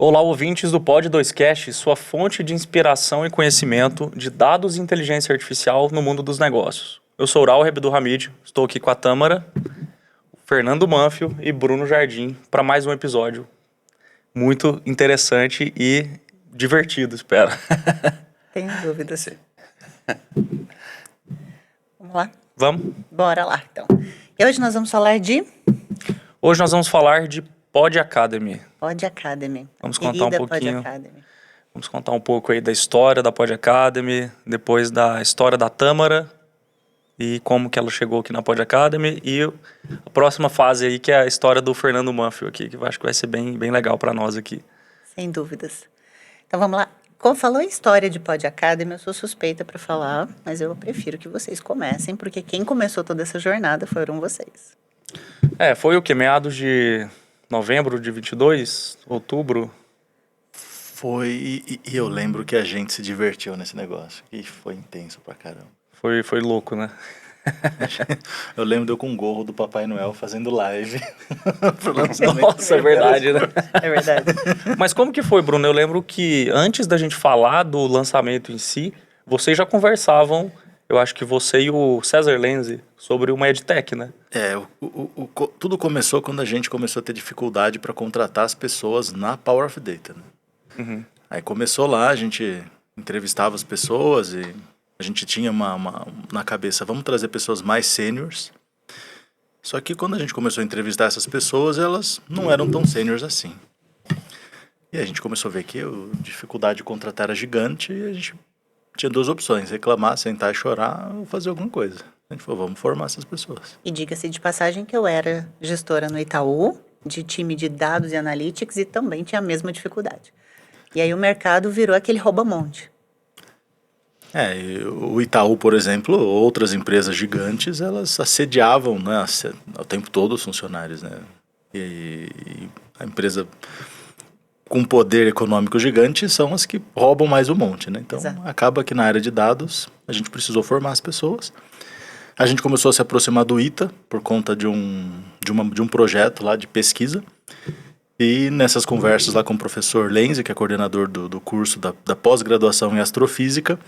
Olá, ouvintes do Pod 2Cast, sua fonte de inspiração e conhecimento de dados e inteligência artificial no mundo dos negócios. Eu sou o Raul do Hamid, estou aqui com a Tâmara, Fernando Manfio e Bruno Jardim para mais um episódio muito interessante e divertido, espero. Tenho dúvida, sim. Vamos lá? Vamos? Bora lá, então. E hoje nós vamos falar de Hoje nós vamos falar de Pod Academy. Pod Academy. Vamos contar um pouquinho. Pod Academy. Vamos contar um pouco aí da história da Pod Academy, depois da história da Tâmara e como que ela chegou aqui na Pod Academy e a próxima fase aí que é a história do Fernando Manfio aqui, que eu acho que vai ser bem legal para nós aqui. Sem dúvidas. Então vamos lá. Como falou a história de Pod Academy, eu sou suspeita para falar, mas eu prefiro que vocês comecem, porque quem começou toda essa jornada foram vocês. Foi o que? Meados de novembro de 22? Outubro? Foi, e eu lembro que a gente se divertiu nesse negócio, e foi intenso pra caramba. Foi louco, né? Eu lembro de eu com um gorro do Papai Noel fazendo live. Nossa, é verdade, né? É verdade. Mas como que foi, Bruno? Eu lembro que antes da gente falar do lançamento em si, vocês já conversavam, eu acho que você e o César Lenzi, sobre uma EdTech, né? Tudo começou quando a gente começou a ter dificuldade para contratar as pessoas na Power of Data, né? Uhum. Aí começou lá, a gente entrevistava as pessoas e a gente tinha na cabeça, vamos trazer pessoas mais sêniors. Só que quando a gente começou a entrevistar essas pessoas, elas não eram tão sêniors assim. E a gente começou a ver que a dificuldade de contratar era gigante e a gente tinha duas opções, reclamar, sentar e chorar ou fazer alguma coisa. A gente falou, vamos formar essas pessoas. E diga-se de passagem que eu era gestora no Itaú, de time de dados e analytics, e também tinha a mesma dificuldade. E aí o mercado virou aquele rouba-monte. O Itaú, por exemplo, outras empresas gigantes, elas assediavam, né, o tempo todo os funcionários, né? E a empresa com poder econômico gigante são as que roubam mais um monte, né? Então, Exato. Acaba que na área de dados a gente precisou formar as pessoas. A gente começou a se aproximar do ITA por conta de um projeto lá de pesquisa. E nessas conversas lá com o professor Lenzi, que é coordenador do curso da pós-graduação em astrofísica,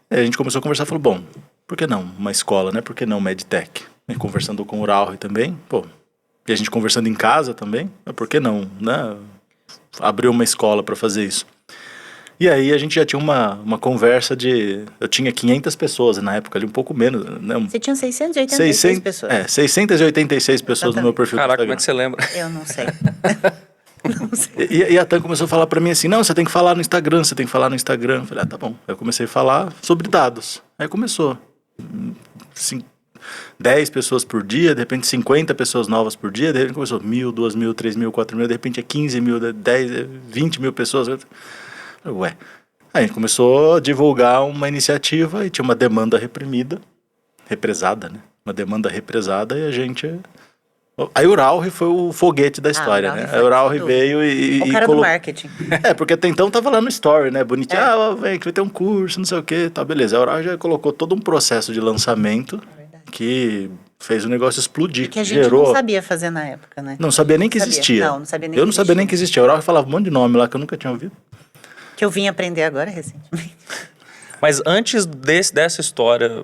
a gente começou a conversar e falou, bom, por que não uma escola, né? Por que não uma EdTech? E conversando com o Raul também, e a gente conversando em casa também, por que não, né? Abrir uma escola para fazer isso. E aí a gente já tinha uma conversa eu tinha 500 pessoas na época, ali um pouco menos, né? Você tinha 686 pessoas. 686 pessoas no meu perfil do Caraca, Instagram. como é que você lembra? Eu não sei. Não sei. E a Tan começou a falar pra mim assim, não, você tem que falar no Instagram, você tem que falar no Instagram. Eu falei, tá bom. Aí eu comecei a falar sobre dados. Aí começou. 10 pessoas por dia, de repente 50 pessoas novas por dia, de repente começou 1.000, 2.000, 3.000, 4.000, de repente é 15.000, 10, 20 mil pessoas. Ué. Aí a gente começou a divulgar uma iniciativa e tinha uma demanda represada, né? Uma demanda represada e a gente... Aí o Raul foi o foguete da história, né? Aí o Raul veio e o cara do marketing. Porque até então tava lá no story, né? Bonitinho, vem que vai ter um curso, não sei o quê, tá, beleza. Aí o Raul já colocou todo um processo de lançamento que fez o negócio explodir. Que a gente não sabia fazer na época, né? Não sabia nem que existia. Não sabia nem Eu não sabia nem que existia. O Raul falava um monte de nome lá que eu nunca tinha ouvido. Que eu vim aprender agora recentemente. Mas antes dessa história,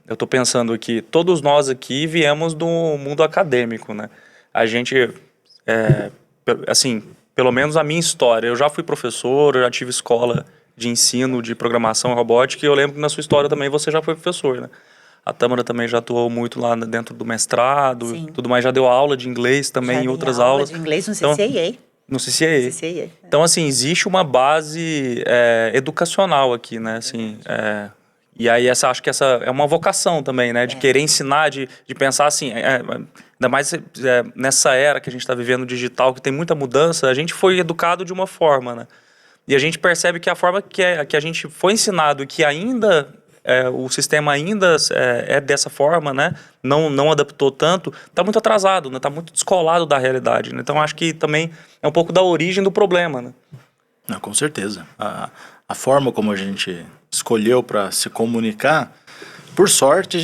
eu tô pensando aqui, todos nós aqui viemos do mundo acadêmico, né? A gente, assim, pelo menos a minha história, eu já fui professor, eu já tive escola de ensino de programação e robótica, e eu lembro que na sua história também você já foi professor, né? A Tâmara também já atuou muito lá dentro do mestrado, Sim. Tudo mais, já deu aula de inglês também em outras aulas. De inglês no CCIA. No CCIA. CCIA. Então, assim, existe uma base educacional aqui, né? Assim, e aí acho que essa é uma vocação também, né? De querer ensinar, de pensar assim, ainda mais nessa era que a gente está vivendo digital, que tem muita mudança, a gente foi educado de uma forma, né? E a gente percebe que a forma que a gente foi ensinado e que ainda... o sistema ainda é dessa forma, né? Não adaptou tanto, está muito atrasado, né? Está muito descolado da realidade, né? Então acho que também é um pouco da origem do problema, né? Não, com certeza. A forma como a gente escolheu para se comunicar, por sorte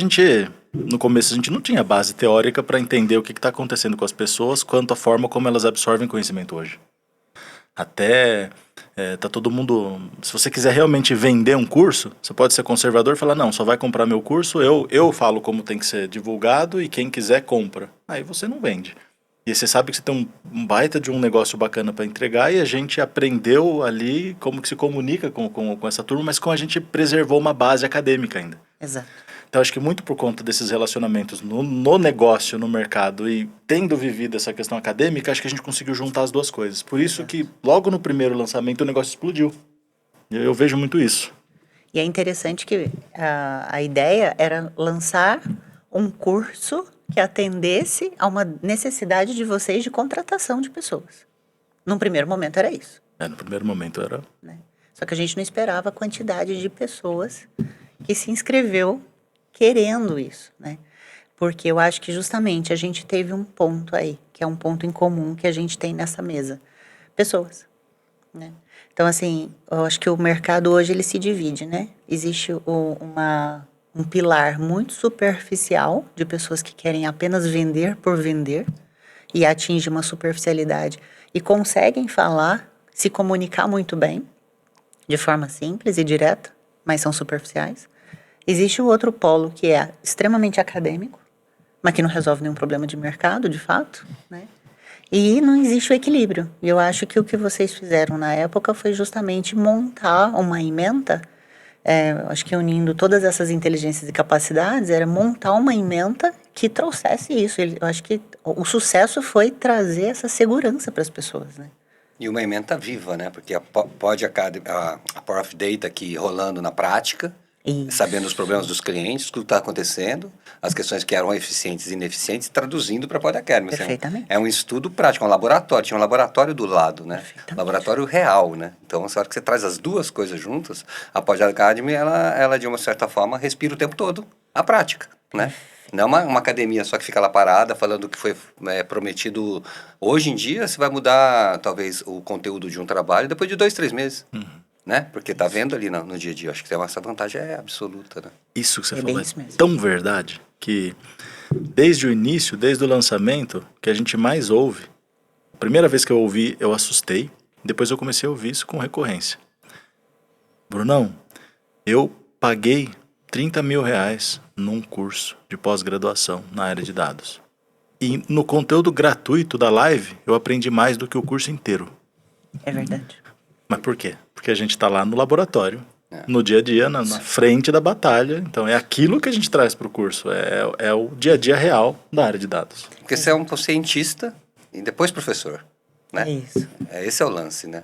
no começo a gente não tinha base teórica para entender o que está acontecendo com as pessoas, quanto a forma como elas absorvem conhecimento hoje. Até tá todo mundo... Se você quiser realmente vender um curso, você pode ser conservador e falar, não, só vai comprar meu curso, eu falo como tem que ser divulgado e quem quiser compra. Aí você não vende. E você sabe que você tem um baita de um negócio bacana para entregar e a gente aprendeu ali como que se comunica com essa turma, mas como a gente preservou uma base acadêmica ainda. Exato. Então, acho que muito por conta desses relacionamentos no negócio, no mercado e tendo vivido essa questão acadêmica, acho que a gente conseguiu juntar as duas coisas. Por isso que logo no primeiro lançamento o negócio explodiu. Eu vejo muito isso. E é interessante que a ideia era lançar um curso que atendesse a uma necessidade de vocês de contratação de pessoas. Num primeiro momento era isso. No primeiro momento era... Né? Só que a gente não esperava a quantidade de pessoas que se inscreveu querendo isso, né? Porque eu acho que justamente a gente teve um ponto aí, que é um ponto em comum que a gente tem nessa mesa. Pessoas, né? Então, assim, eu acho que o mercado hoje ele se divide, né? Existe um pilar muito superficial de pessoas que querem apenas vender por vender e atinge uma superficialidade e conseguem falar, se comunicar muito bem, de forma simples e direta, mas são superficiais. Existe o outro polo que é extremamente acadêmico, mas que não resolve nenhum problema de mercado, de fato, né? E não existe o equilíbrio. E eu acho que o que vocês fizeram na época foi justamente montar uma ementa, acho que unindo todas essas inteligências e capacidades, era montar uma ementa que trouxesse isso. Eu acho que o sucesso foi trazer essa segurança para as pessoas, né? E uma ementa viva, né? Porque a Power of Data aqui rolando na prática, Isso. sabendo os problemas dos clientes, tudo está acontecendo, as questões que eram eficientes e ineficientes, traduzindo para a Pod Academy. Perfeitamente. É um estudo prático, é um laboratório. Tinha um laboratório do lado, né? Laboratório real, né? Então, na hora que você traz as duas coisas juntas, a Pod Academy, ela de uma certa forma, respira o tempo todo a prática, né? Não uma academia só que fica lá parada, falando que foi prometido. Hoje em dia, você vai mudar, talvez, o conteúdo de um trabalho depois de 2, 3 meses. Né? Porque tá vendo ali no dia a dia. Acho que essa vantagem é absoluta, né? Isso que você É falou bem é isso mesmo. tão verdade que desde o início, desde o lançamento, que a gente mais ouve. A primeira vez que eu ouvi, eu assustei. Depois eu comecei a ouvir isso com recorrência. Brunão, eu paguei 30 mil reais num curso de pós-graduação na área de dados. E no conteúdo gratuito da live, eu aprendi mais do que o curso inteiro. É verdade. Mas por quê? Porque a gente está lá no laboratório, no dia a dia, na frente da batalha. Então é aquilo que a gente traz para o curso. É o dia a dia real da área de dados. Porque você é um cientista e depois professor, né? É isso. Esse é o lance, né?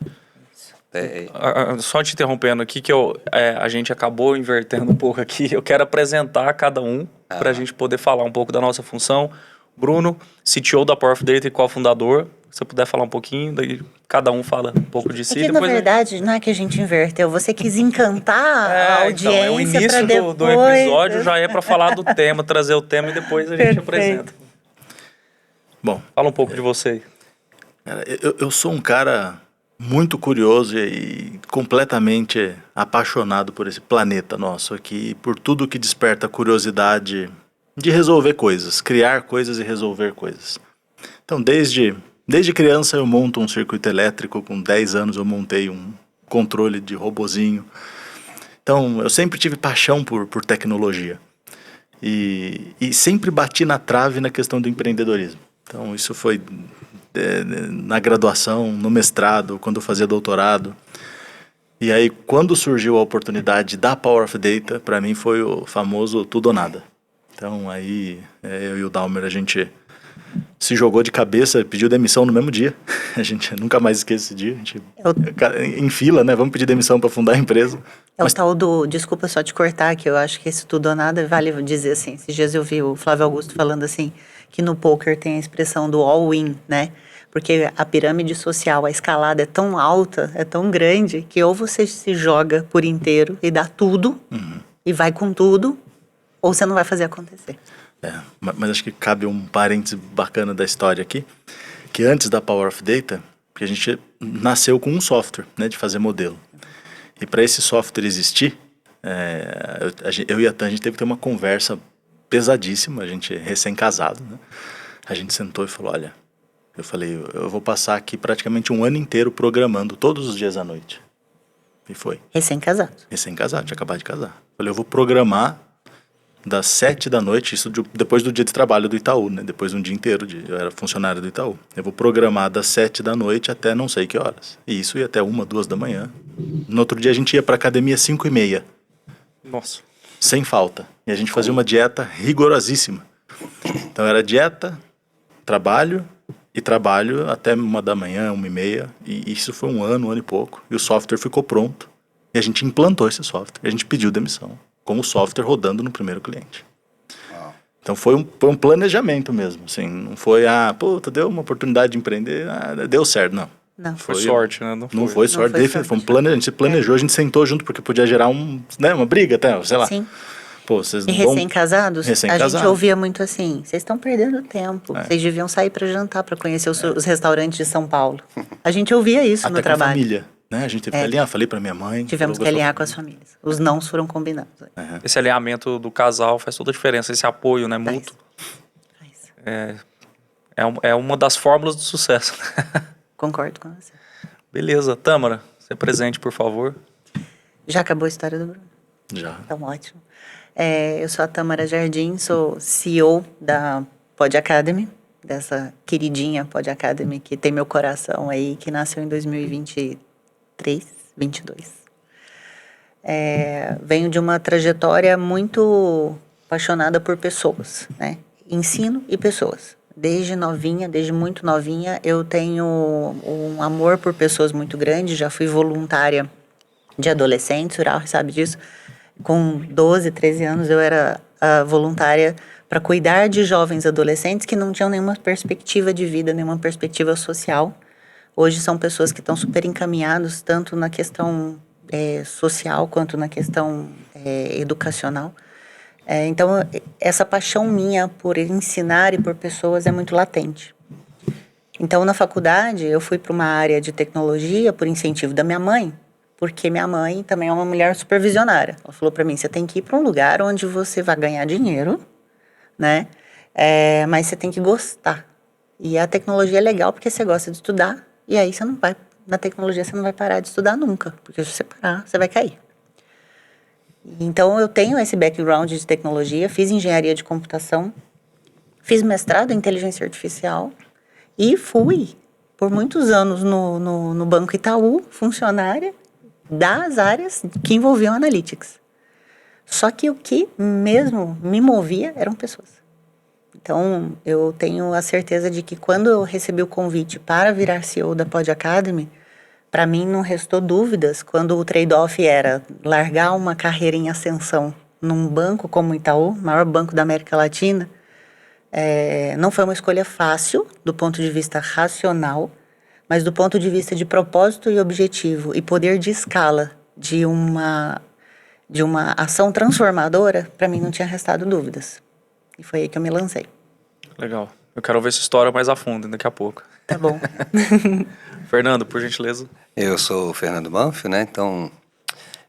Só te interrompendo aqui, que a gente acabou invertendo um pouco aqui. Eu quero apresentar cada um para a gente poder falar um pouco da nossa função. Bruno, CTO da Power of Data e cofundador. Se você puder falar um pouquinho, daí cada um fala um pouco de si. É que, na verdade, não é que a gente inverteu. Você quis encantar a audiência então, o início para depois... do episódio já é para falar do tema, trazer o tema e depois a gente apresenta. Bom, Fala um pouco de você. eu sou um cara muito curioso e completamente apaixonado por esse planeta nosso aqui, por tudo que desperta curiosidade de resolver coisas, criar coisas e resolver coisas. Então, desde criança eu monto um circuito elétrico, com 10 anos eu montei um controle de robozinho. Então, eu sempre tive paixão por tecnologia. E sempre bati na trave na questão do empreendedorismo. Então, isso foi na graduação, no mestrado, quando eu fazia doutorado. E aí, quando surgiu a oportunidade da Power of Data, para mim foi o famoso tudo ou nada. Então, aí, eu e o Dalmer, a gente se jogou de cabeça, pediu demissão no mesmo dia. A gente nunca mais esquece esse dia. A gente, em fila, né? Vamos pedir demissão para fundar a empresa. É o tal do... Desculpa só te cortar, que eu acho que esse tudo ou nada vale dizer assim. Esses dias eu vi o Flávio Augusto falando assim, que no poker tem a expressão do all-in, né? Porque a pirâmide social, a escalada é tão alta, é tão grande, que ou você se joga por inteiro e dá tudo, e vai com tudo, ou você não vai fazer acontecer. Mas acho que cabe um parêntese bacana da história aqui, que antes da Power of Data, que a gente nasceu com um software, né, de fazer modelo. E para esse software existir, eu e a Tan, a gente teve que ter uma conversa pesadíssima, a gente recém-casado, né? A gente sentou e falou, olha, Eu falei, eu vou passar aqui praticamente um ano inteiro programando todos os dias à noite. E foi. Recém-casado. Recém-casado, tinha acabado de casar. Falei, eu vou programar das 7 da noite, isso depois do dia de trabalho do Itaú, né? Depois de um dia inteiro, eu era funcionário do Itaú. Eu vou programar das 7 da noite até não sei que horas. E isso ia até 1, 2 da manhã. No outro dia a gente ia pra academia 5:30. Nossa. Sem falta. E a gente fazia uma dieta rigorosíssima. Então era dieta, trabalho até 1 da manhã, 1:30. E isso foi um ano e pouco. E o software ficou pronto. E a gente implantou esse software. A gente pediu demissão. Com o software rodando no primeiro cliente. Então foi um planejamento mesmo. Assim, não foi, deu uma oportunidade de empreender, deu certo, não. Não. Foi sorte, né? Não foi sorte. Foi a gente planejou, a gente sentou junto porque podia gerar uma briga até, sei lá. Sim. Pô, vocês E não vão... recém-casados, a Recém-casado. gente ouvia muito assim, vocês estão perdendo tempo, vocês deviam sair para jantar, para conhecer os restaurantes de São Paulo. A gente ouvia isso Até no com a trabalho. família, né? A gente teve que alinhar, falei pra minha mãe. Tivemos que alinhar com as famílias. Os nãos foram combinados. Esse alinhamento do casal faz toda a diferença, esse apoio, né, mútuo. É uma das fórmulas do sucesso. Concordo com você. Beleza. Tâmara, você presente, por favor. Já acabou a história do Bruno? Já. Então, ótimo. Eu sou a Tâmara Jardim, sou CEO da Pod Academy, dessa queridinha Pod Academy que tem meu coração aí, que nasceu em 2023, 22. Venho de uma trajetória muito apaixonada por pessoas, né? Ensino e pessoas. Desde novinha, desde muito novinha, eu tenho um amor por pessoas muito grande. Já fui voluntária de adolescentes, o Ural sabe disso. Com 12, 13 anos, eu era voluntária para cuidar de jovens adolescentes que não tinham nenhuma perspectiva de vida, nenhuma perspectiva social. Hoje são pessoas que estão super encaminhados, tanto na questão social quanto na questão educacional. Então, essa paixão minha por ensinar e por pessoas é muito latente. Então, na faculdade, eu fui para uma área de tecnologia por incentivo da minha mãe, porque minha mãe também é uma mulher supervisionária. Ela falou para mim, você tem que ir para um lugar onde você vai ganhar dinheiro, né? Mas você tem que gostar. E a tecnologia é legal porque você gosta de estudar, e aí você não vai, na tecnologia você não vai parar de estudar nunca, porque se você parar, você vai cair. Então, eu tenho esse background de tecnologia, fiz engenharia de computação, fiz mestrado em inteligência artificial e fui, por muitos anos, no Banco Itaú, funcionária das áreas que envolviam analytics. Só que o que mesmo me movia eram pessoas. Então, eu tenho a certeza de que quando eu recebi o convite para virar CEO da Pod Academy, para mim não restou dúvidas quando o trade-off era largar uma carreira em ascensão num banco como o Itaú, maior banco da América Latina. Não foi uma escolha fácil do ponto de vista racional, mas do ponto de vista de propósito e objetivo e poder de escala de uma ação transformadora, para mim não tinha restado dúvidas. E foi aí que eu me lancei. Legal. Eu quero ver essa história mais a fundo daqui a pouco. Tá bom. Fernando, por gentileza. Eu sou o Fernando Manfio, né? Então,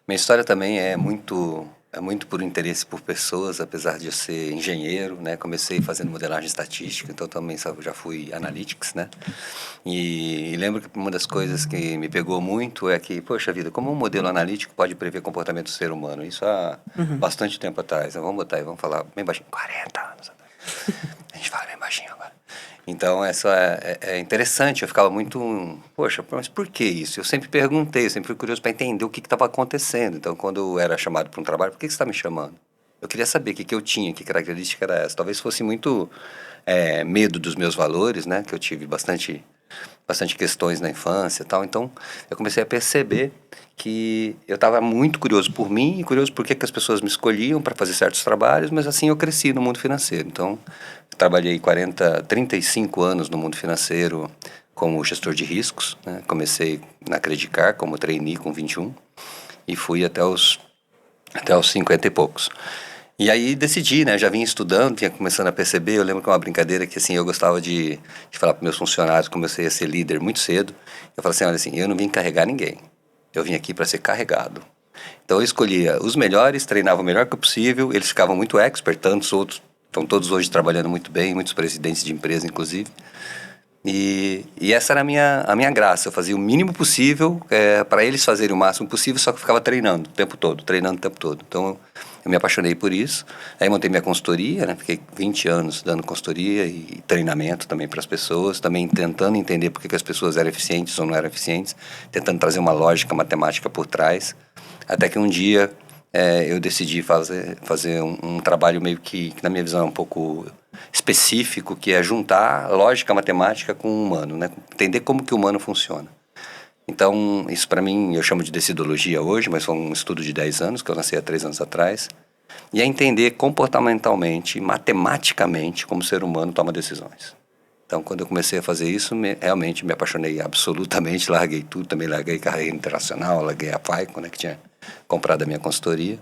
minha história também é muito por interesse por pessoas, apesar de eu ser engenheiro, né? Comecei fazendo modelagem estatística, então também já fui analytics, né? E lembro que uma das coisas que me pegou muito é que, poxa vida, como um modelo analítico pode prever comportamento do ser humano? Isso há bastante tempo atrás. Vamos botar aí, vamos falar bem baixinho, 40 anos atrás. A gente fala bem baixinho agora. Então, essa é interessante, eu ficava muito, poxa, mas por que isso? Eu sempre perguntei, eu sempre fui curioso para entender o que estava acontecendo. Então, quando eu era chamado para um trabalho, por que você está me chamando? Eu queria saber o que eu tinha, que característica era essa. Talvez fosse muito medo dos meus valores, né? Que eu tive bastante questões na infância e tal. Então, eu comecei a perceber que eu estava muito curioso por mim e curioso por que as pessoas me escolhiam para fazer certos trabalhos, mas assim eu cresci no mundo financeiro. Então, eu trabalhei 35 anos no mundo financeiro como gestor de riscos, né? Comecei na Credicar como trainee com 21 e fui até os 50 e poucos. E aí decidi, né? Já vinha estudando, vinha começando a perceber. Eu lembro que uma brincadeira que assim, eu gostava de falar para meus funcionários, comecei a ser líder muito cedo. Eu falei assim, olha assim, eu não vim carregar ninguém. Eu vim aqui para ser carregado. Então eu escolhia os melhores, treinava o melhor que possível. Eles ficavam muito expert, tantos outros estão todos hoje trabalhando muito bem, muitos presidentes de empresa, inclusive. E essa era a minha graça. Eu fazia o mínimo possível para eles fazerem o máximo possível, só que eu ficava treinando o tempo todo. Então, eu me apaixonei por isso. Aí montei minha consultoria, né? Fiquei 20 anos dando consultoria e treinamento também para as pessoas, também tentando entender por que as pessoas eram eficientes ou não eram eficientes, tentando trazer uma lógica matemática por trás. Até que um dia eu decidi fazer um trabalho meio que, na minha visão, é um pouco específico, que é juntar lógica matemática com o humano, né? Entender como que o humano funciona. Então, isso para mim, eu chamo de decidologia hoje, mas foi um estudo de 10 anos, que eu nasci há 3 anos atrás, e é entender comportamentalmente, matematicamente, como o ser humano toma decisões. Então, quando eu comecei a fazer isso, realmente me apaixonei absolutamente, larguei tudo, também larguei carreira internacional, larguei a Paico, né, que tinha comprado a minha consultoria,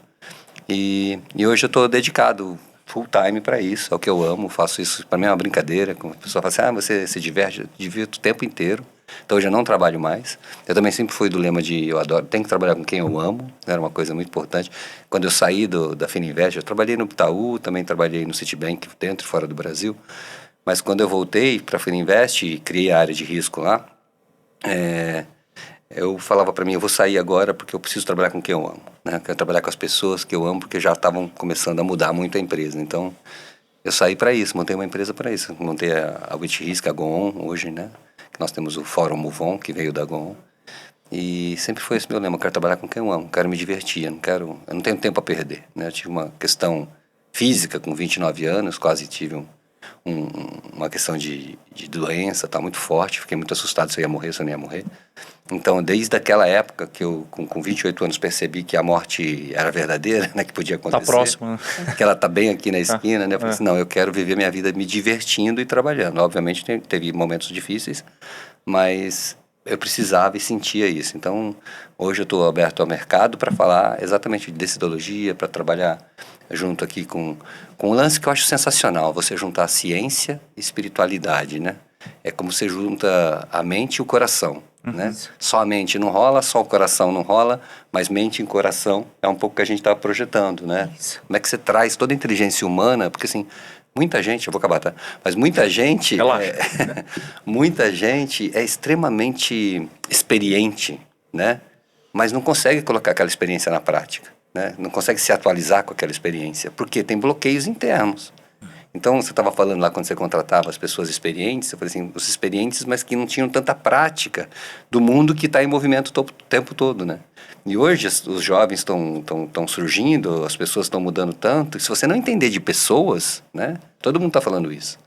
e hoje eu estou dedicado full time para isso, é o que eu amo, faço isso, para mim é uma brincadeira, a pessoa fala assim, você se diverte, eu divirto o tempo inteiro. Então hoje eu não trabalho mais. Eu também sempre fui do lema de eu adoro, tenho que trabalhar com quem eu amo, era uma coisa muito importante. Quando eu saí da Fininvest, eu trabalhei no Itaú, também trabalhei no Citibank, dentro e fora do Brasil. Mas quando eu voltei para a Fininvest e criei a área de risco lá, eu falava para mim, eu vou sair agora porque eu preciso trabalhar com quem eu amo, né? Eu quero trabalhar com as pessoas que eu amo, porque já estavam começando a mudar muito a empresa. Então, eu saí para isso, montei uma empresa para isso. Montei a WIT-Risk, a Goon, hoje, né? Nós temos o Fórum Move On, que veio da Goon. E sempre foi esse meu lema, eu quero trabalhar com quem eu amo, quero me divertir, eu não tenho tempo a perder, né? Eu tive uma questão física com 29 anos, quase tive uma questão de doença, tá muito forte, fiquei muito assustado se eu ia morrer, se eu não ia morrer. Então, desde aquela época que eu, com 28 anos, percebi que a morte era verdadeira, né, que podia acontecer. Tá próximo, né? Que ela tá bem aqui na esquina, né? Eu falei assim, não, eu quero viver minha vida me divertindo e trabalhando. Obviamente, teve momentos difíceis, mas eu precisava e sentia isso. Então, hoje eu estou aberto ao mercado para falar exatamente de decidologia, para trabalhar junto aqui com um lance que eu acho sensacional, você juntar ciência e espiritualidade, né? É como você junta a mente e o coração, né? Só a mente não rola, só o coração não rola, mas mente e coração é um pouco que a gente está projetando, né? Isso. Como é que você traz toda a inteligência humana, porque assim, muita gente, eu vou acabar, tá? Mas muita gente, muita gente é extremamente experiente, né? Mas não consegue colocar aquela experiência na prática, né? Não consegue se atualizar com aquela experiência, porque tem bloqueios internos. Então, você estava falando lá quando você contratava as pessoas experientes, eu falei assim, os experientes, mas que não tinham tanta prática do mundo que está em movimento o tempo todo, né? E hoje os jovens estão surgindo, as pessoas estão mudando tanto, e se você não entender de pessoas, né? Todo mundo está falando isso.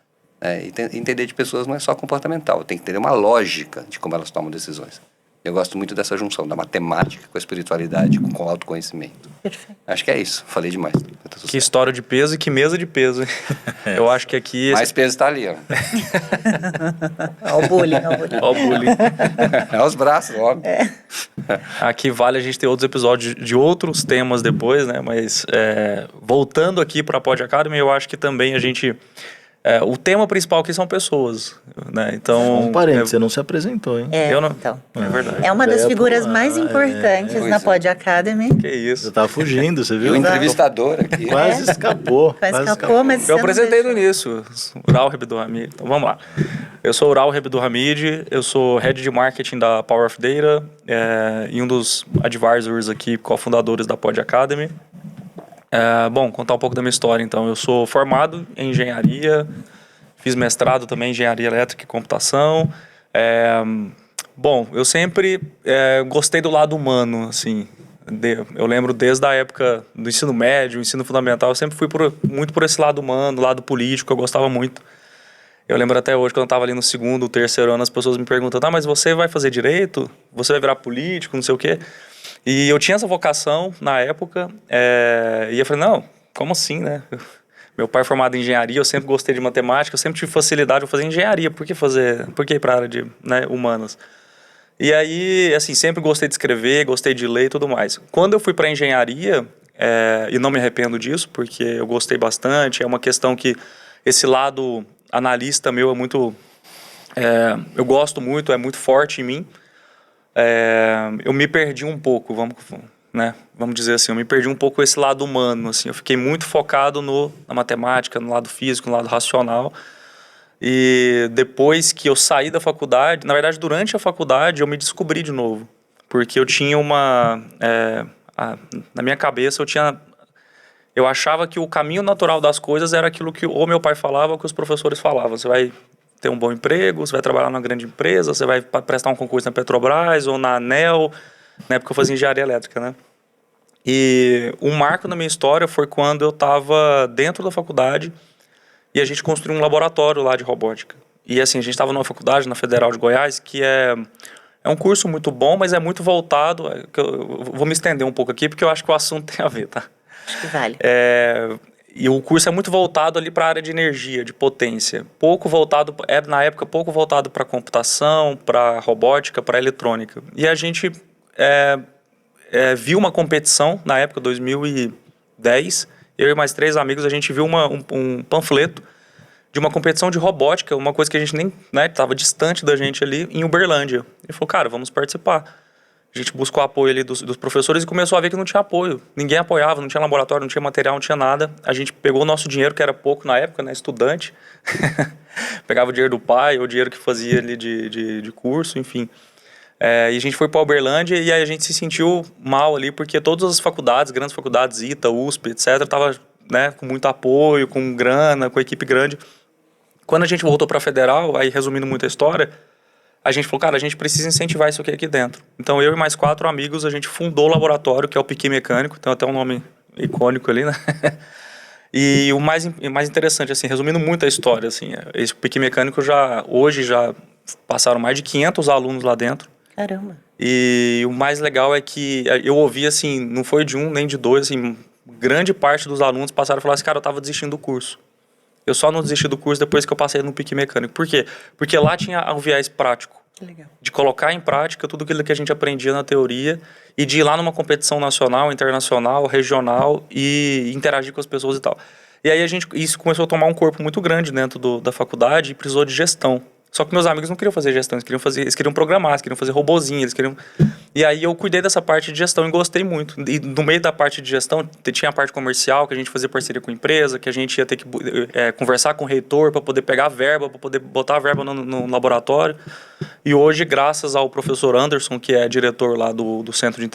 Entender de pessoas não é só comportamental, tem que entender uma lógica de como elas tomam decisões. Eu gosto muito dessa junção da matemática com a espiritualidade, com o autoconhecimento. Perfeito. Acho que é isso. Falei demais. Que história de peso e que mesa de peso. Eu acho que aqui... Mais peso está ali, ó. Ó o bullying, ó o bullying. Ó o bullying. É os braços, óbvio. Aqui vale a gente ter outros episódios de outros temas depois, né? Mas voltando aqui para a Pod Academy, eu acho que também a gente... o tema principal aqui são pessoas, né? Então... Um parênteses, você não se apresentou, hein? Eu não... Então. É verdade. É uma das Já ia figuras pular, mais importantes Pois na é. Pod Academy. Que isso. Você tava fugindo, você E viu? o entrevistador aqui. Quase escapou. Quase escapou, mas Eu você não apresentei no deixou. início, Ural Rebdo Hamid. Então vamos lá. Eu sou Ural Rebdo Hamid, eu sou Head de Marketing da Power of Data e um dos advisors aqui, cofundadores da Pod Academy. Bom, contar um pouco da minha história então. Eu sou formado em engenharia, fiz mestrado também em engenharia elétrica e computação. Bom, eu sempre gostei do lado humano, assim. Eu lembro desde a época do ensino médio, ensino fundamental, eu sempre fui muito por esse lado humano, lado político, eu gostava muito. Eu lembro até hoje, quando eu estava ali no segundo, terceiro ano, as pessoas me perguntam, mas você vai fazer direito? Você vai virar político, não sei o quê? E eu tinha essa vocação na época, e eu falei, não, como assim, né? Meu pai é formado em engenharia, eu sempre gostei de matemática, eu sempre tive facilidade em fazer engenharia, por que ir para a área de humanas? E aí, assim, sempre gostei de escrever, gostei de ler e tudo mais. Quando eu fui para engenharia, e não me arrependo disso, porque eu gostei bastante, é uma questão que esse lado analista meu é muito... eu gosto muito, é muito forte em mim. Eu me perdi um pouco, vamos dizer assim, eu me perdi um pouco esse lado humano, assim, eu fiquei muito focado na matemática, no lado físico, no lado racional, E depois que eu saí da faculdade, na verdade, durante a faculdade, eu me descobri de novo. Porque eu tinha na minha cabeça, eu achava que o caminho natural das coisas era aquilo que ou meu pai falava ou que os professores falavam. Você vai ter um bom emprego, você vai trabalhar numa grande empresa, você vai prestar um concurso na Petrobras ou na ANEEL, na época eu fazia engenharia elétrica, né? E um marco na minha história foi quando eu estava dentro da faculdade e a gente construiu um laboratório lá de robótica. E assim, a gente estava numa faculdade, na Federal de Goiás, que é um curso muito bom, mas é muito voltado... Eu vou me estender um pouco aqui, porque eu acho que o assunto tem a ver, tá? Acho que vale. E o curso é muito voltado ali para a área de energia, de potência. Na época, pouco voltado para computação, para robótica, para eletrônica. E a gente viu uma competição, na época, 2010, eu e mais 3 amigos, a gente viu um panfleto de uma competição de robótica, uma coisa que a gente nem estava distante da gente ali, em Uberlândia. Ele falou, cara, vamos participar. A gente buscou apoio ali dos professores e começou a ver que não tinha apoio. Ninguém apoiava, não tinha laboratório, não tinha material, não tinha nada. A gente pegou o nosso dinheiro, que era pouco na época, né, estudante. Pegava o dinheiro do pai, ou o dinheiro que fazia ali de curso, enfim. E a gente foi para Uberlândia e aí a gente se sentiu mal ali, porque todas as faculdades, grandes faculdades, ITA, USP, etc., estavam, né, com muito apoio, com grana, com equipe grande. Quando a gente voltou para a Federal, aí resumindo muito a história, a gente falou, cara, a gente precisa incentivar isso aqui dentro. Então, eu e mais 4 amigos, a gente fundou o laboratório, que é o Piqui Mecânico, tem até um nome icônico ali, né? E o mais interessante, assim, resumindo muito a história, assim, esse Piqui Mecânico hoje já passaram mais de 500 alunos lá dentro. Caramba. E o mais legal é que eu ouvi, assim, não foi de um nem de 2, assim, grande parte dos alunos passaram a falar assim, cara, eu tava desistindo do curso. Eu só não desisti do curso depois que eu passei no Piqui Mecânico. Por quê? Porque lá tinha um viés prático. Que legal. De colocar em prática tudo aquilo que a gente aprendia na teoria e de ir lá numa competição nacional, internacional, regional e interagir com as pessoas e tal. E aí isso começou a tomar um corpo muito grande dentro da faculdade e precisou de gestão. Só que meus amigos não queriam fazer gestão, eles queriam programar, eles queriam fazer robozinho, E aí eu cuidei dessa parte de gestão e gostei muito. E no meio da parte de gestão, tinha a parte comercial, que a gente fazia parceria com a empresa, que a gente ia ter que conversar com o reitor para poder pegar a verba, para poder botar a verba no laboratório. E hoje, graças ao professor Anderson, que é diretor lá do Centro de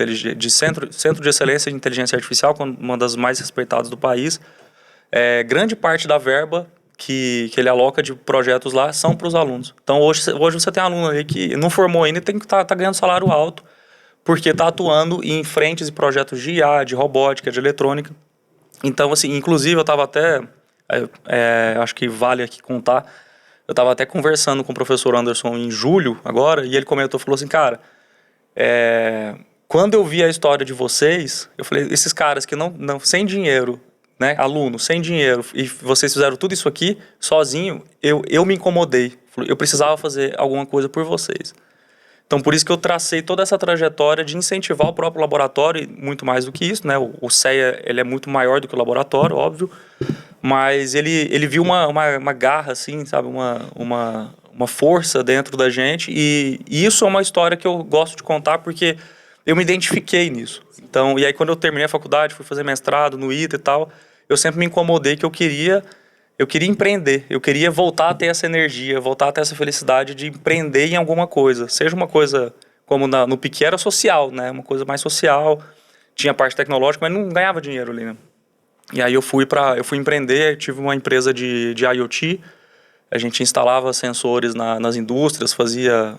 Excelência de Inteligência Artificial, uma das mais respeitadas do país, grande parte da verba que ele aloca de projetos lá são para os alunos. Então, hoje você tem aluno aí que não formou ainda e tem que tá ganhando salário alto, porque está atuando em frentes e projetos de IA, de robótica, de eletrônica. Então, assim, inclusive, eu estava até, acho que vale aqui contar, eu estava até conversando com o professor Anderson em julho, agora, e ele falou assim, cara, quando eu vi a história de vocês, eu falei, esses caras que não sem dinheiro, né, alunos, sem dinheiro, e vocês fizeram tudo isso aqui sozinho, eu me incomodei. Eu precisava fazer alguma coisa por vocês. Então, por isso que eu tracei toda essa trajetória de incentivar o próprio laboratório, e muito mais do que isso, né? O CEA, ele é muito maior do que o laboratório, óbvio, mas ele viu uma garra, assim, sabe? Uma força dentro da gente, e isso é uma história que eu gosto de contar, porque eu me identifiquei nisso. Então, e aí quando eu terminei a faculdade, fui fazer mestrado no ITA e tal, eu sempre me incomodei que eu queria empreender, eu queria voltar a ter essa energia, voltar a ter essa felicidade de empreender em alguma coisa, seja uma coisa como no Piqui era social, né, uma coisa mais social, tinha parte tecnológica, mas não ganhava dinheiro ali, né. E aí eu fui empreender, tive uma empresa de IoT, a gente instalava sensores nas indústrias, fazia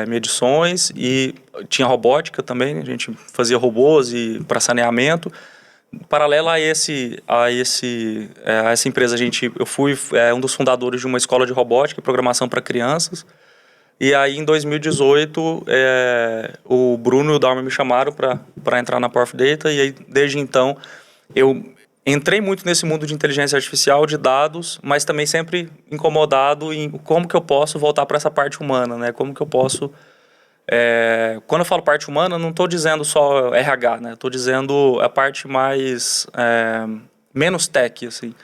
medições e tinha robótica também, a gente fazia robôs para saneamento. Paralelo a essa empresa, eu fui um dos fundadores de uma escola de robótica e programação para crianças. E aí, em 2018, o Bruno e o Dalmer me chamaram para entrar na Powerful Data. E aí, desde então, eu entrei muito nesse mundo de inteligência artificial, de dados, mas também sempre incomodado em como que eu posso voltar para essa parte humana, né? Como que eu posso... quando eu falo parte humana, não estou dizendo só RH, né? Estou dizendo a parte mais... menos tech, assim.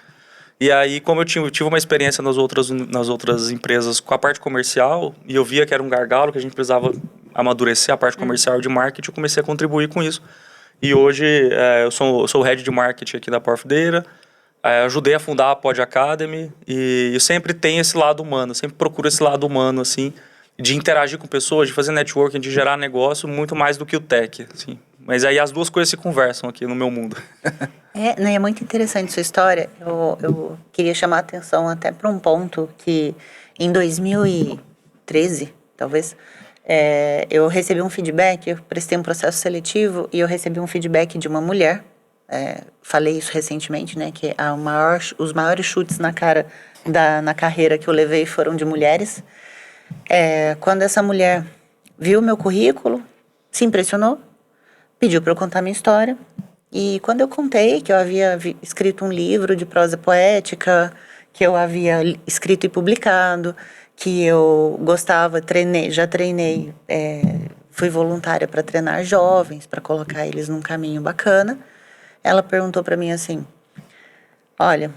E aí, como eu tive uma experiência nas outras empresas com a parte comercial, e eu via que era um gargalo, que a gente precisava amadurecer a parte comercial de marketing, eu comecei a contribuir com isso. E hoje eu sou o head de marketing aqui da Powerful Data. Ajudei a fundar a Pod Academy e eu sempre tenho esse lado humano, sempre procuro esse lado humano, assim, de interagir com pessoas, de fazer networking, de gerar negócio, muito mais do que o tech, assim. Mas aí as duas coisas se conversam aqui no meu mundo. É muito interessante sua história. Eu queria chamar a atenção até para um ponto que em 2013, talvez, eu recebi um feedback, eu prestei um processo seletivo e eu recebi um feedback de uma mulher. Falei isso recentemente, né? Que os maiores chutes na cara na carreira que eu levei foram de mulheres. Quando essa mulher viu meu currículo, se impressionou, pediu para eu contar minha história. E quando eu contei que eu havia escrito um livro de prosa poética, que eu havia escrito e publicado, que eu gostava, já treinei, fui voluntária para treinar jovens, para colocar eles num caminho bacana, ela perguntou para mim assim: olha,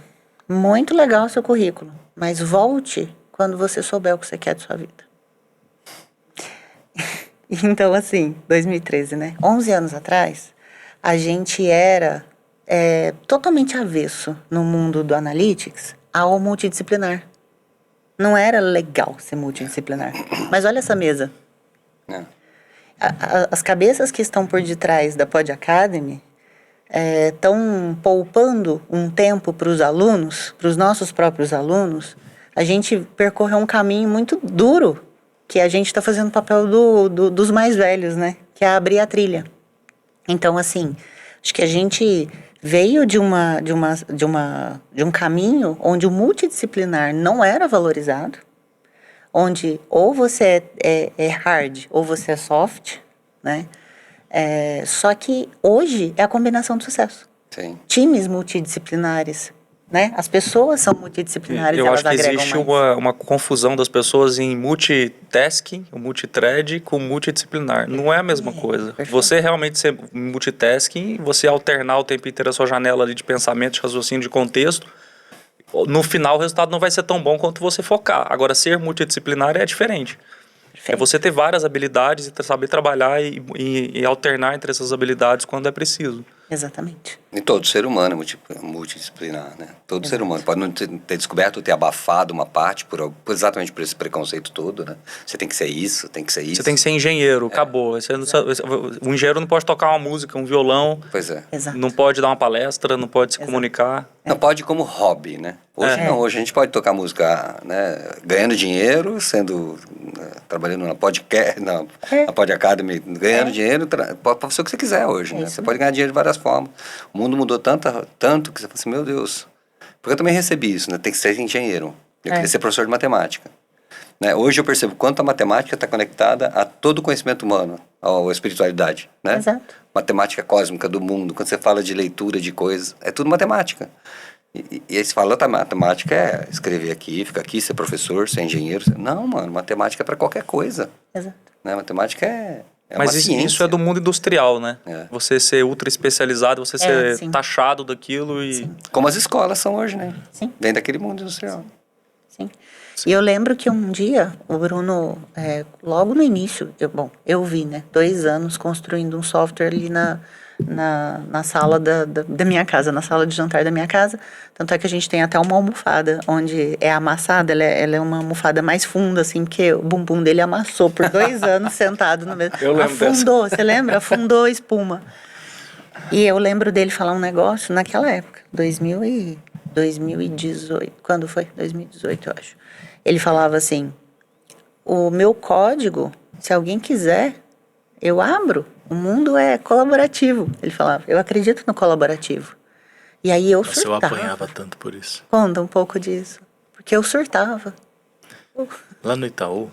muito legal o seu currículo, mas volte quando você souber o que você quer de sua vida. Então, assim, 2013, né? 11 anos atrás, a gente era totalmente avesso no mundo do analytics ao multidisciplinar. Não era legal ser multidisciplinar. Mas olha essa mesa. As cabeças que estão por detrás da Pod Academy estão poupando um tempo para os alunos, para os nossos próprios alunos. A gente percorreu um caminho muito duro, que a gente está fazendo o papel dos mais velhos, né? Que é abrir a trilha. Então, assim, acho que a gente veio de um caminho onde o multidisciplinar não era valorizado, onde ou você é hard ou você é soft, né? Só que hoje é a combinação do sucesso. Sim. Times multidisciplinares, né? As pessoas são multidisciplinares, Eu elas acho que agregam existe mais. uma confusão das pessoas em multitasking, multithread com multidisciplinar. Não é a mesma coisa. Perfeito. Você realmente ser multitasking, você alternar o tempo inteiro a sua janela ali de pensamento, de raciocínio, de contexto, no final o resultado não vai ser tão bom quanto você focar. Agora, ser multidisciplinar é diferente. É você ter várias habilidades e saber trabalhar e alternar entre essas habilidades quando é preciso. Exatamente. E todo ser humano é multidisciplinar, né? Todo ser humano pode não ter descoberto ou ter abafado uma parte exatamente por esse preconceito todo, né? Você tem que ser isso, tem que ser isso. Você tem que ser engenheiro, acabou. O engenheiro não pode tocar uma música, um violão, Pois é. Exato. não pode dar uma palestra, não pode se comunicar. Não pode como hobby, né? Hoje não, hoje a gente pode tocar música, né, ganhando dinheiro, trabalhando na podcast, na Pod Academy, ganhando dinheiro, pode fazer o que você quiser hoje, né? Você pode ganhar dinheiro de várias formas. O mundo mudou tanto que você fala assim, meu Deus. Porque eu também recebi isso, né? Tem que ser engenheiro. Eu queria ser professor de matemática. Né? Hoje eu percebo quanto a matemática está conectada a todo o conhecimento humano, à espiritualidade, né? Exato. Matemática cósmica do mundo. Quando você fala de leitura de coisas, é tudo matemática. E aí você fala, matemática é escrever aqui, ficar aqui, ser professor, ser engenheiro. Não, mano, matemática é para qualquer coisa. Exato. Né? Matemática é Mas uma ciência. isso é do mundo industrial, né? É. Você ser ultra especializado, você ser sim. taxado daquilo e... Sim. Como as escolas são hoje, né? Sim. Vem daquele mundo industrial. Sim. E eu lembro que um dia o Bruno, logo no início, eu vi, né? 2 anos construindo um software ali na sala da minha casa, na sala de jantar da minha casa. Tanto é que a gente tem até uma almofada, onde é amassada, ela é uma almofada mais funda, assim, porque o bumbum dele amassou por 2 anos sentado no mesmo. Eu lembro Afundou, você lembra? Afundou a espuma. E eu lembro dele falar um negócio naquela época, 2018. Quando foi? 2018, eu acho. Ele falava assim: o meu código, se alguém quiser, eu abro. O mundo é colaborativo. Ele falava, eu acredito no colaborativo. E aí eu Nossa, eu surtava. apanhava tanto por isso. Conta um pouco disso. Porque eu surtava. Lá no Itaú,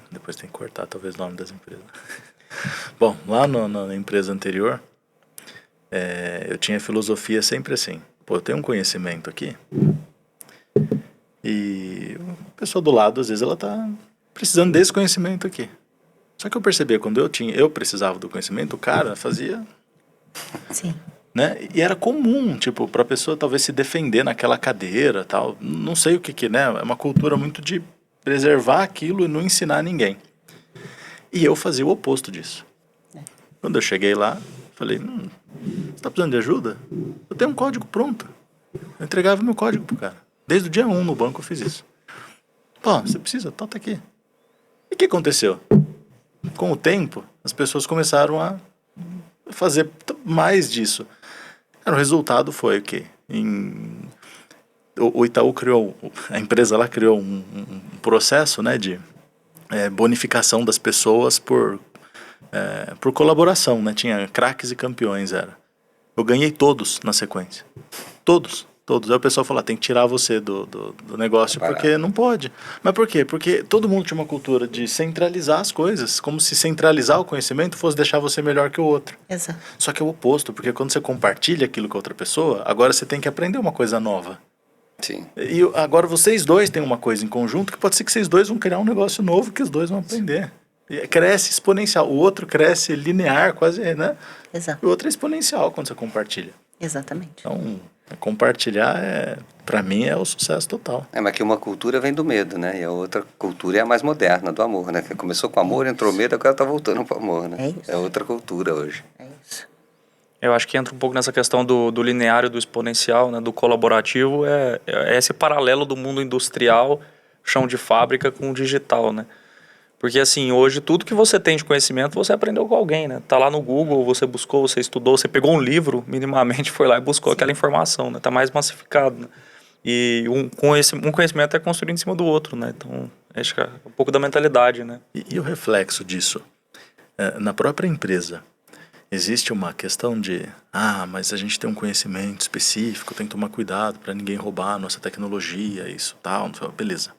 depois tem que cortar talvez o nome das empresas. Bom, lá na empresa anterior, eu tinha filosofia sempre assim. Pô, eu tenho um conhecimento aqui e a pessoa do lado, às vezes, ela tá precisando desse conhecimento aqui. Só que eu percebia, quando eu precisava do conhecimento, o cara fazia... Sim. Né? E era comum, tipo, pra pessoa talvez se defender naquela cadeira, tal. Não sei o que, né? É uma cultura muito de preservar aquilo e não ensinar ninguém. E eu fazia o oposto disso. Quando eu cheguei lá, falei, você tá precisando de ajuda? Eu tenho um código pronto. Eu entregava meu código pro cara. Desde o dia 1 no banco eu fiz isso. Pô, você precisa, tá aqui. E o que aconteceu? Com o tempo, as pessoas começaram a fazer mais disso. O resultado foi o quê? O Itaú criou, a empresa lá criou um processo, né, de bonificação das pessoas por colaboração, né? Tinha craques e campeões, era. Eu ganhei todos na sequência. Todos. Aí o pessoal falou, tem que tirar você do negócio, porque não pode. Mas por quê? Porque todo mundo tinha uma cultura de centralizar as coisas, como se centralizar o conhecimento fosse deixar você melhor que o outro. Exato. Só que é o oposto, porque quando você compartilha aquilo com a outra pessoa, agora você tem que aprender uma coisa nova. Sim. E agora vocês dois têm uma coisa em conjunto, que pode ser que vocês dois vão criar um negócio novo que os dois vão aprender. E cresce exponencial. O outro cresce linear, quase, né? Exato. E o outro é exponencial quando você compartilha. Exatamente. Então, compartilhar, pra mim, é o sucesso total. Mas que uma cultura vem do medo, né? E a outra cultura é a mais moderna, do amor, né? Que começou com amor, entrou medo, agora tá voltando pro amor, né? É isso. É outra cultura hoje. É isso. Eu acho que entra um pouco nessa questão do linear e do exponencial, né, do colaborativo, é esse paralelo do mundo industrial, chão de fábrica com o digital, né? Porque assim, hoje tudo que você tem de conhecimento, você aprendeu com alguém, né? Tá lá no Google, você buscou, você estudou, você pegou um livro, minimamente foi lá e buscou aquela informação, né? Tá mais massificado, né? E um conhecimento é construído em cima do outro, né? Então, acho que é um pouco da mentalidade, né? E o reflexo disso? Na própria empresa, existe uma questão de, mas a gente tem um conhecimento específico, tem que tomar cuidado para ninguém roubar a nossa tecnologia, isso, tal, beleza.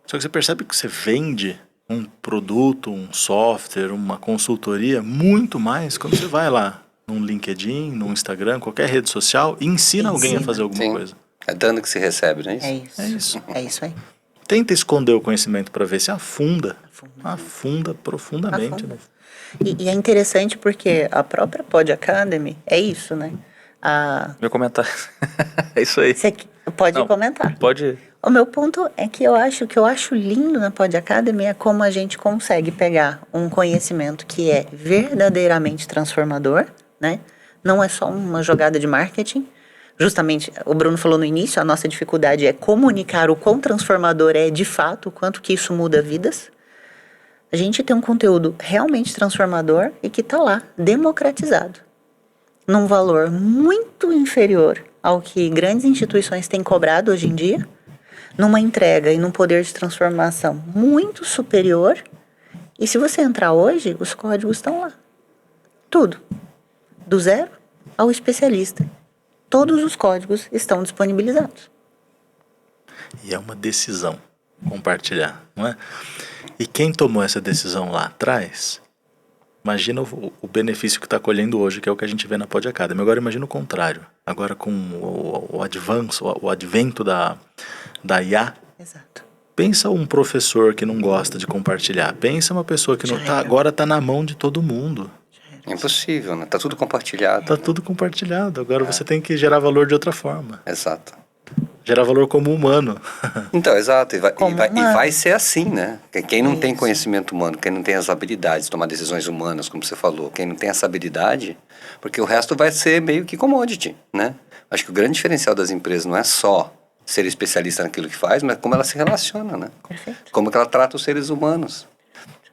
Só que você percebe que você vende um produto, um software, uma consultoria, muito mais quando você vai lá num LinkedIn, num Instagram, qualquer rede social, e ensina alguém a fazer alguma Sim. coisa. É dando que se recebe, não é isso? É isso. É isso. É isso aí. Tenta esconder o conhecimento para ver se afunda. Afunda profundamente. Afunda. E é interessante porque a própria Pod Academy é isso, né? Meu comentário. É isso aí. Você pode Não, comentar. Pode. O meu ponto é que o que eu acho lindo na Pod Academy é como a gente consegue pegar um conhecimento que é verdadeiramente transformador, né? Não é só uma jogada de marketing. Justamente, o Bruno falou no início, a nossa dificuldade é comunicar o quão transformador é de fato, o quanto que isso muda vidas. A gente tem um conteúdo realmente transformador e que está lá, democratizado, num valor muito inferior ao que grandes instituições têm cobrado hoje em dia, numa entrega e num poder de transformação muito superior. E se você entrar hoje, os códigos estão lá. Tudo. Do zero ao especialista. Todos os códigos estão disponibilizados. E é uma decisão compartilhar, não é? E quem tomou essa decisão lá atrás, imagina o benefício que está colhendo hoje, que é o que a gente vê na Pod Academy. Agora imagina o contrário. Agora com o advento da IA. Exato. Pensa um professor que não gosta de compartilhar. Pensa uma pessoa que agora está na mão de todo mundo. É impossível, né? Tá tudo compartilhado. Tá tudo compartilhado. Agora você tem que gerar valor de outra forma. Exato. Gerar valor como humano. Então, exato. E Como vai ser assim, né? Quem não tem conhecimento humano, quem não tem as habilidades de tomar decisões humanas, como você falou, quem não tem essa habilidade, porque o resto vai ser meio que commodity, né? Acho que o grande diferencial das empresas não é só ser especialista naquilo que faz, mas como ela se relaciona, né? Perfeito. Como que ela trata os seres humanos.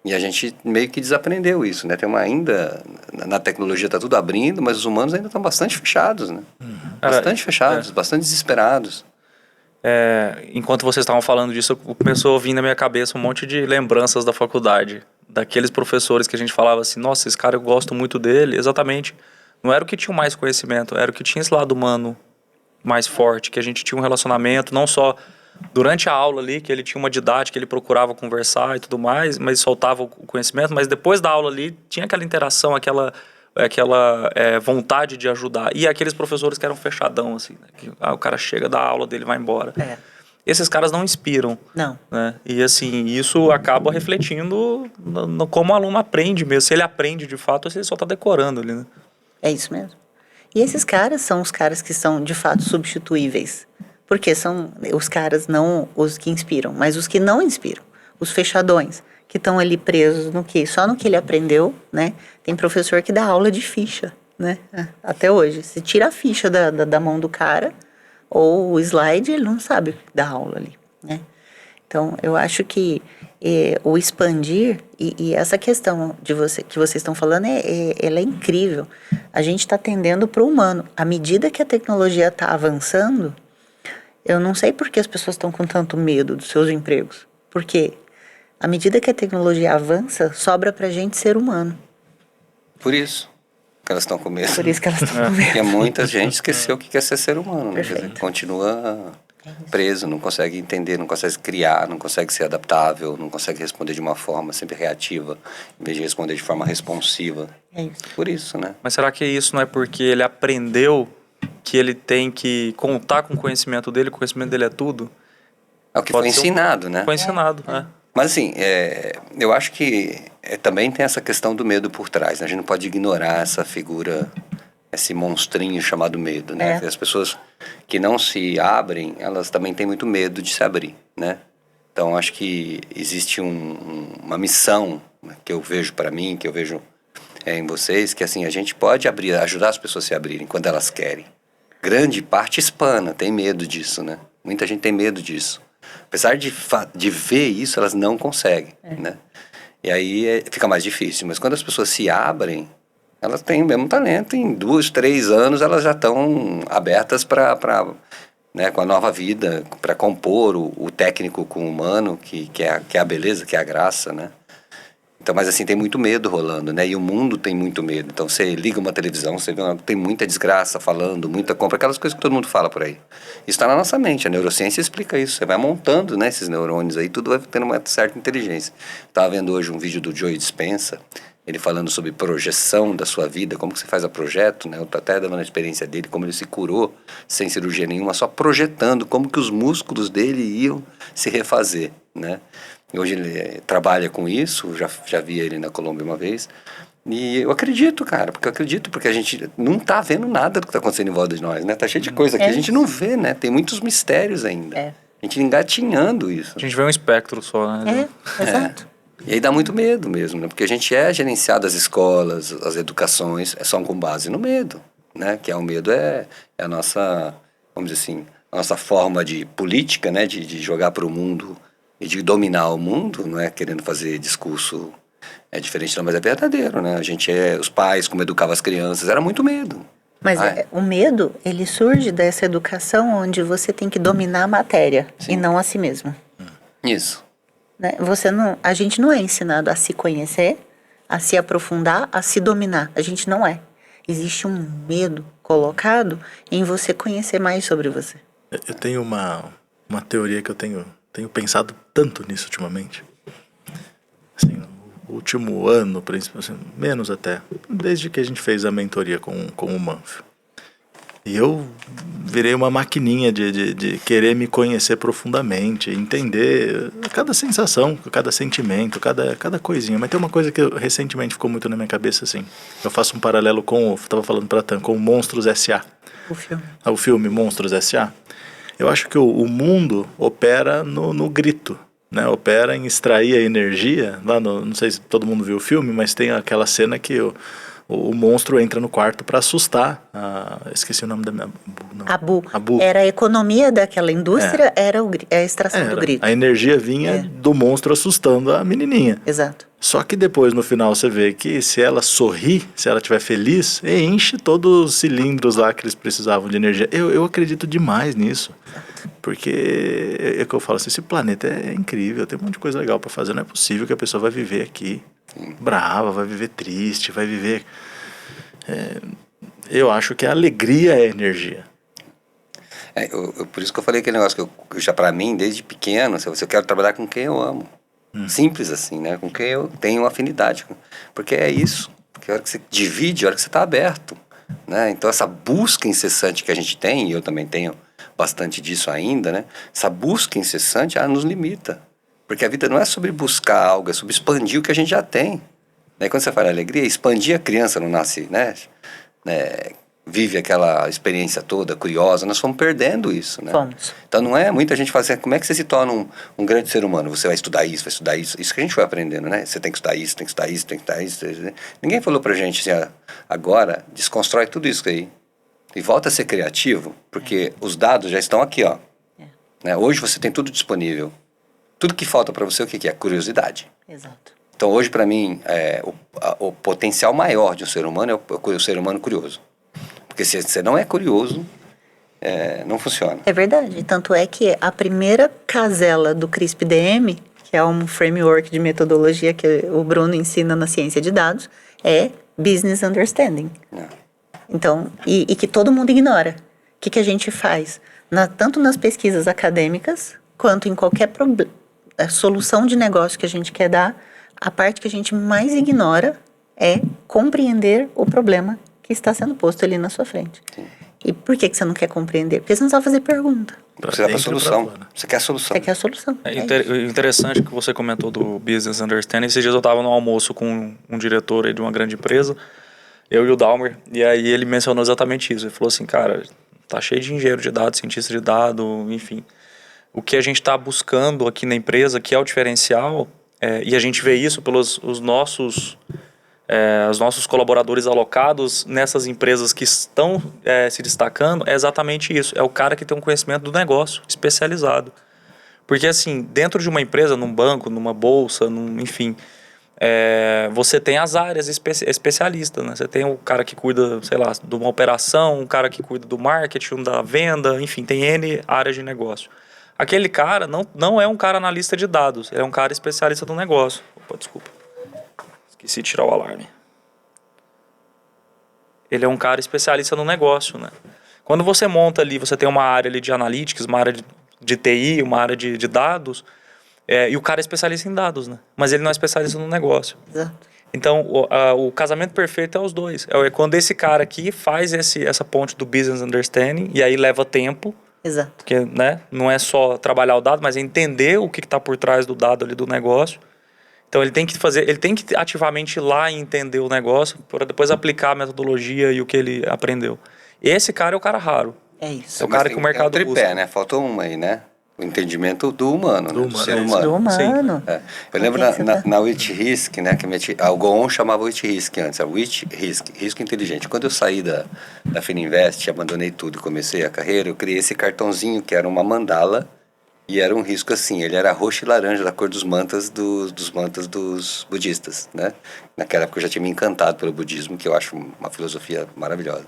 E a gente meio que desaprendeu isso, né? Na tecnologia está tudo abrindo, mas os humanos ainda estão bastante fechados, né? Bastante fechados, bastante desesperados. Enquanto vocês estavam falando disso, começou a vir na minha cabeça um monte de lembranças da faculdade. Daqueles professores que a gente falava assim, nossa, esse cara eu gosto muito dele. Exatamente. Não era o que tinha mais conhecimento, era o que tinha esse lado humano mais forte, que a gente tinha um relacionamento, não só durante a aula ali, que ele tinha uma didática, ele procurava conversar e tudo mais, mas soltava o conhecimento, mas depois da aula ali tinha aquela interação, aquela vontade de ajudar. E aqueles professores que eram fechadão, assim, né? Que, o cara chega da aula dele e vai embora. Esses caras não inspiram. Não. Né? E assim, isso acaba refletindo no como o aluno aprende mesmo. Se ele aprende de fato, ou se ele só está decorando ali, né? É isso mesmo. E esses caras são os caras que são, de fato, substituíveis. Porque são os caras não os que inspiram, mas os que não inspiram. Os fechadões, que estão ali presos no quê? Só no que ele aprendeu, né? Tem professor que dá aula de ficha, né? Até hoje. Se tira a ficha da mão do cara, ou o slide, ele não sabe dar aula ali, né? Então, eu acho que o expandir e essa questão que vocês estão falando, ela é incrível. A gente está tendendo para o humano. À medida que a tecnologia está avançando, eu não sei por que as pessoas estão com tanto medo dos seus empregos. Porque à medida que a tecnologia avança, sobra para a gente ser humano. Por isso que elas estão com medo. Por isso que elas estão com medo. Porque muita gente esqueceu o que é ser humano, né? Quer dizer, Perfeito. continua preso, não consegue entender, não consegue criar, não consegue ser adaptável, não consegue responder de uma forma sempre reativa, em vez de responder de forma responsiva. É isso. Por isso, né? Mas será que isso não é porque ele aprendeu que ele tem que contar com o conhecimento dele, o conhecimento dele é tudo? É o que Pode foi ser um- ensinado, né? Foi ensinado, né? Mas assim, eu acho que também tem essa questão do medo por trás, né? A gente não pode ignorar essa figura, esse monstrinho chamado medo, né? É. As pessoas que não se abrem, elas também têm muito medo de se abrir, né? Então, acho que existe uma missão, né, que eu vejo para mim, que eu vejo em vocês, que assim, a gente pode abrir, ajudar as pessoas a se abrirem quando elas querem. Grande parte hispana tem medo disso, né? Muita gente tem medo disso. Apesar de ver isso, elas não conseguem, né? E aí fica mais difícil. Mas quando as pessoas se abrem, elas têm o mesmo talento. Em 2, 3 anos, elas já estão abertas para né, com a nova vida, para compor o técnico com o humano, que é a beleza, que é a graça, né? Então, mas assim, tem muito medo rolando, né? E o mundo tem muito medo. Então, você liga uma televisão, você vê tem muita desgraça falando, muita compra, aquelas coisas que todo mundo fala por aí. Isso está na nossa mente, a neurociência explica isso. Você vai montando, né, esses neurônios aí, tudo vai tendo uma certa inteligência. Estava vendo hoje um vídeo do Joe Dispenza, ele falando sobre projeção da sua vida, como que você faz a projeto, né? Eu tô até dando a experiência dele, como ele se curou sem cirurgia nenhuma, só projetando como que os músculos dele iam se refazer, né? Hoje ele trabalha com isso, já vi ele na Colômbia uma vez. E eu acredito, cara, porque a gente não tá vendo nada do que tá acontecendo em volta de nós, né? Tá cheio de coisa aqui, a gente não vê, né? Tem muitos mistérios ainda. É. A gente engatinhando isso. A gente vê um espectro só, né? Exato. E aí dá muito medo mesmo, né? Porque a gente é gerenciado as escolas, as educações, são com base no medo, né? Que o medo é a nossa, vamos dizer assim, a nossa forma de política, né? De jogar para o mundo e de dominar o mundo, não é querendo fazer discurso diferente não, mas é verdadeiro, né? Os pais, como educavam as crianças, era muito medo. Mas o medo, ele surge dessa educação onde você tem que dominar a matéria e não a si mesmo. Isso. Né? A gente não é ensinado a se conhecer, a se aprofundar, a se dominar. A gente não é. Existe um medo colocado em você conhecer mais sobre você. Eu tenho uma teoria que eu tenho pensado tanto nisso ultimamente. Assim, no último ano, assim, menos até, desde que a gente fez a mentoria com o Manfio. E eu virei uma maquininha de querer me conhecer profundamente, entender cada sensação, cada sentimento, cada coisinha. Mas tem uma coisa que recentemente ficou muito na minha cabeça, assim. Eu faço um paralelo estava falando pra Tan, com Monstros S.A. O filme. O filme Monstros S.A. Eu acho que o mundo opera no grito, né? Opera em extrair a energia. Lá não sei se todo mundo viu o filme, mas tem aquela cena que o monstro entra no quarto para assustar. Esqueci o nome da minha... Abu. Abu. Era a economia daquela indústria, era a extração do grito. A energia vinha do monstro assustando a menininha. Exato. Só que depois, no final, você vê que se ela sorrir, se ela estiver feliz, enche todos os cilindros lá que eles precisavam de energia. Eu acredito demais nisso. Porque é que eu falo assim, esse planeta é incrível, tem um monte de coisa legal para fazer. Não é possível que a pessoa vai viver aqui brava, vai viver triste, vai viver... eu acho que a alegria é energia. Por isso que eu falei aquele negócio que já pra mim, desde pequeno, se eu quero trabalhar com quem eu amo. Simples assim, né? Com quem eu tenho afinidade. Porque é isso. Porque a hora que você divide, a hora que você está aberto. Né? Então essa busca incessante que a gente tem, e eu também tenho bastante disso ainda, né? Essa busca incessante, ela nos limita. Porque a vida não é sobre buscar algo, é sobre expandir o que a gente já tem. Daí quando você fala alegria, expandir a criança não nasce, né? Vive aquela experiência toda, curiosa, nós fomos perdendo isso, né? Fomos. Então não é, muita gente fala assim, como é que você se torna um grande ser humano? Você vai estudar isso, isso que a gente foi aprendendo, né? Você tem que estudar isso, tem que estudar isso, tem que estudar isso. Ninguém falou pra gente assim, agora, desconstrói tudo isso aí. E volta a ser criativo, porque os dados já estão aqui, ó. Né? Hoje você tem tudo disponível. Tudo que falta para você, o que é? Curiosidade. Exato. Então, hoje, para mim, o potencial maior de um ser humano é o ser humano curioso. Porque se você não é curioso, não funciona. É verdade. Tanto é que a primeira casela do CRISP-DM, que é um framework de metodologia que o Bruno ensina na ciência de dados, é Business Understanding. Então, e que todo mundo ignora. O que a gente faz? Tanto nas pesquisas acadêmicas, quanto em qualquer solução de negócio que a gente quer dar, a parte que a gente mais ignora é compreender o problema que está sendo posto ali na sua frente. Sim. E por que você não quer compreender? Porque você não sabe fazer pergunta. Você dá a solução. Você quer a solução. Você quer a solução. Interessante que você comentou do Business Understanding. Esses dias eu estava no almoço com um diretor aí de uma grande empresa, eu e o Dalmer, e aí ele mencionou exatamente isso. Ele falou assim, cara, tá cheio de engenheiro de dados, cientista de dados, enfim. O que a gente está buscando aqui na empresa, que é o diferencial, e a gente vê isso pelos os nossos colaboradores alocados nessas empresas que estão se destacando, é exatamente isso. É o cara que tem um conhecimento do negócio especializado. Porque, assim, dentro de uma empresa, num banco, numa bolsa, enfim, você tem as áreas especialistas, né? Você tem o cara que cuida, sei lá, de uma operação, um cara que cuida do marketing, da venda, enfim, tem N áreas de negócio. Aquele cara não é um cara analista de dados, é um cara especialista do negócio. Opa, desculpa. Esqueci de tirar o alarme. Ele é um cara especialista no negócio, né? Quando você monta ali, você tem uma área ali de analytics, uma área de TI, uma área de dados, e o cara é especialista em dados, né? Mas ele não é especialista no negócio. Exato. Então, o casamento perfeito é os dois. É quando esse cara aqui faz essa ponte do business understanding, e aí leva tempo, Exato. porque, né, não é só trabalhar o dado, mas é entender o que está por trás do dado ali do negócio. Então ele tem que ativamente ir lá e entender o negócio para depois aplicar a metodologia e o que ele aprendeu. Esse cara é o cara raro. É isso. É o cara que o mercado tripé, busca. né? Faltou uma aí, né? O entendimento do humano, né? Do ser humano. Do humano. Eu lembro na WIT-RISC, né? O Goon chamava WIT-RISC antes, a WIT-RISC, risco inteligente. Quando eu saí da Fininvest, abandonei tudo e comecei a carreira, eu criei esse cartãozinho que era uma mandala e era um risco assim, ele era roxo e laranja, da cor dos mantas dos mantas dos budistas, né? Naquela época eu já tinha me encantado pelo budismo, que eu acho uma filosofia maravilhosa.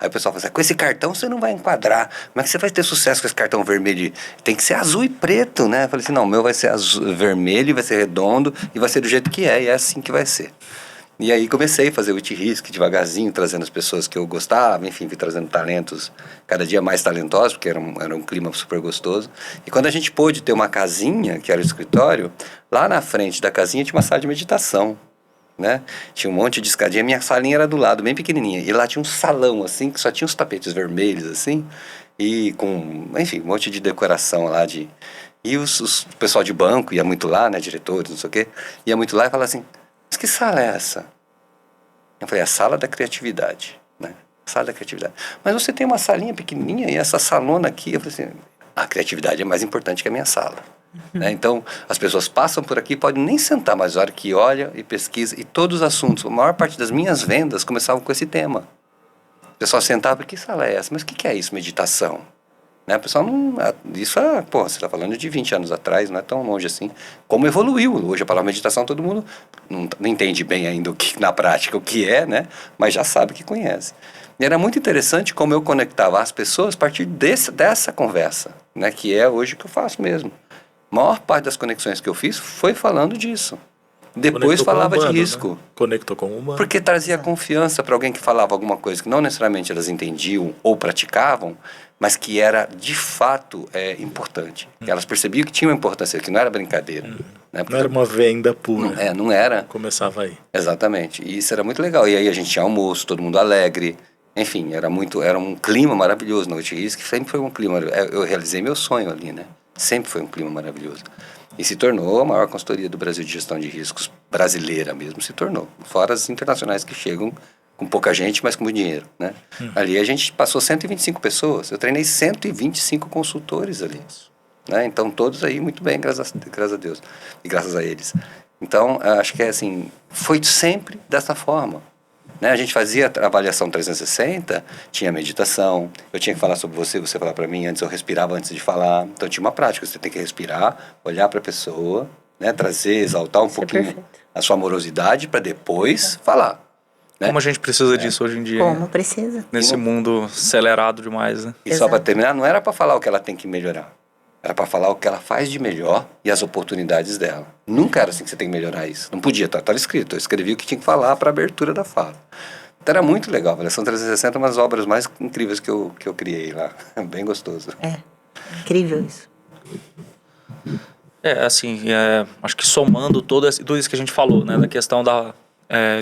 Aí o pessoal fala assim, com esse cartão você não vai enquadrar, como é que você vai ter sucesso com esse cartão vermelho? Tem que ser azul e preto, né? Eu falei assim, não, o meu vai ser vermelho, vai ser redondo e vai ser do jeito que é, e é assim que vai ser. E aí comecei a fazer o WIT-RISC devagarzinho, trazendo as pessoas que eu gostava, enfim, fui trazendo talentos cada dia mais talentosos, porque era um clima super gostoso. E quando a gente pôde ter uma casinha, que era o escritório, lá na frente da casinha tinha uma sala de meditação, né? Tinha um monte de escadinha, minha salinha era do lado, bem pequenininha. E lá tinha um salão, assim, que só tinha uns tapetes vermelhos, assim, e com, enfim, um monte de decoração lá de... E o pessoal de banco ia muito lá, né, diretores, não sei o quê, ia muito lá e falava assim, mas que sala é essa? Eu falei, a sala da criatividade, né? Sala da criatividade. Mas você tem uma salinha pequenininha e essa salona aqui, eu falei assim, a criatividade é mais importante que a minha sala. Né? Então, as pessoas passam por aqui, podem nem sentar, mas a hora que olha e pesquisa, e todos os assuntos, a maior parte das minhas vendas começavam com esse tema. O pessoal sentava, que sala é essa? Mas o que é isso, meditação? Né? O pessoal não... Isso é... Pô, você está falando de 20 anos atrás, não é tão longe assim. Como evoluiu. Hoje a palavra meditação todo mundo não entende bem ainda na prática o que é, né? Mas já sabe que conhece. E era muito interessante como eu conectava as pessoas a partir dessa conversa, né? Que é hoje o que eu faço mesmo. A maior parte das conexões que eu fiz foi falando disso. Depois falava de risco. Né? Conectou com o humano. Porque trazia confiança para alguém que falava alguma coisa que não necessariamente elas entendiam ou praticavam, mas que era de fato importante. Elas percebiam que tinha uma importância, que não era brincadeira. Né? Não era uma venda pura. Não era. Começava aí. Exatamente. E isso era muito legal. E aí a gente tinha almoço, todo mundo alegre. Enfim, era um clima maravilhoso na WIT-RISC, sempre foi um clima. Eu realizei meu sonho ali, né? Sempre foi um clima maravilhoso. E se tornou a maior consultoria do Brasil de gestão de riscos brasileira mesmo, se tornou. Fora as internacionais que chegam com pouca gente, mas com muito dinheiro, né? Ali a gente passou 125 pessoas. Eu treinei 125 consultores ali. Né? Então, todos aí muito bem, graças a Deus. E graças a eles. Então, acho que assim, foi sempre dessa forma. Né? A gente fazia a avaliação 360, tinha meditação, eu tinha que falar sobre você falar para mim, antes eu respirava antes de falar. Então tinha uma prática, você tem que respirar, olhar para a pessoa, né? Trazer, exaltar um pouquinho perfeito. a sua amorosidade para depois falar. Né? Como a gente precisa disso hoje em dia. Como precisa. Nesse mundo acelerado demais, né? E só para Exato. terminar, não era para falar o que ela tem que melhorar. Era para falar o que ela faz de melhor e as oportunidades dela. Nunca era assim que você tem que melhorar isso. Não podia, estava escrito. Eu escrevi o que tinha que falar para a abertura da fala. Então era muito legal. A Avaliação 360 é uma das obras mais incríveis que eu criei lá. Bem gostoso. É, incrível isso. Assim, acho que somando tudo isso que a gente falou, né? Da questão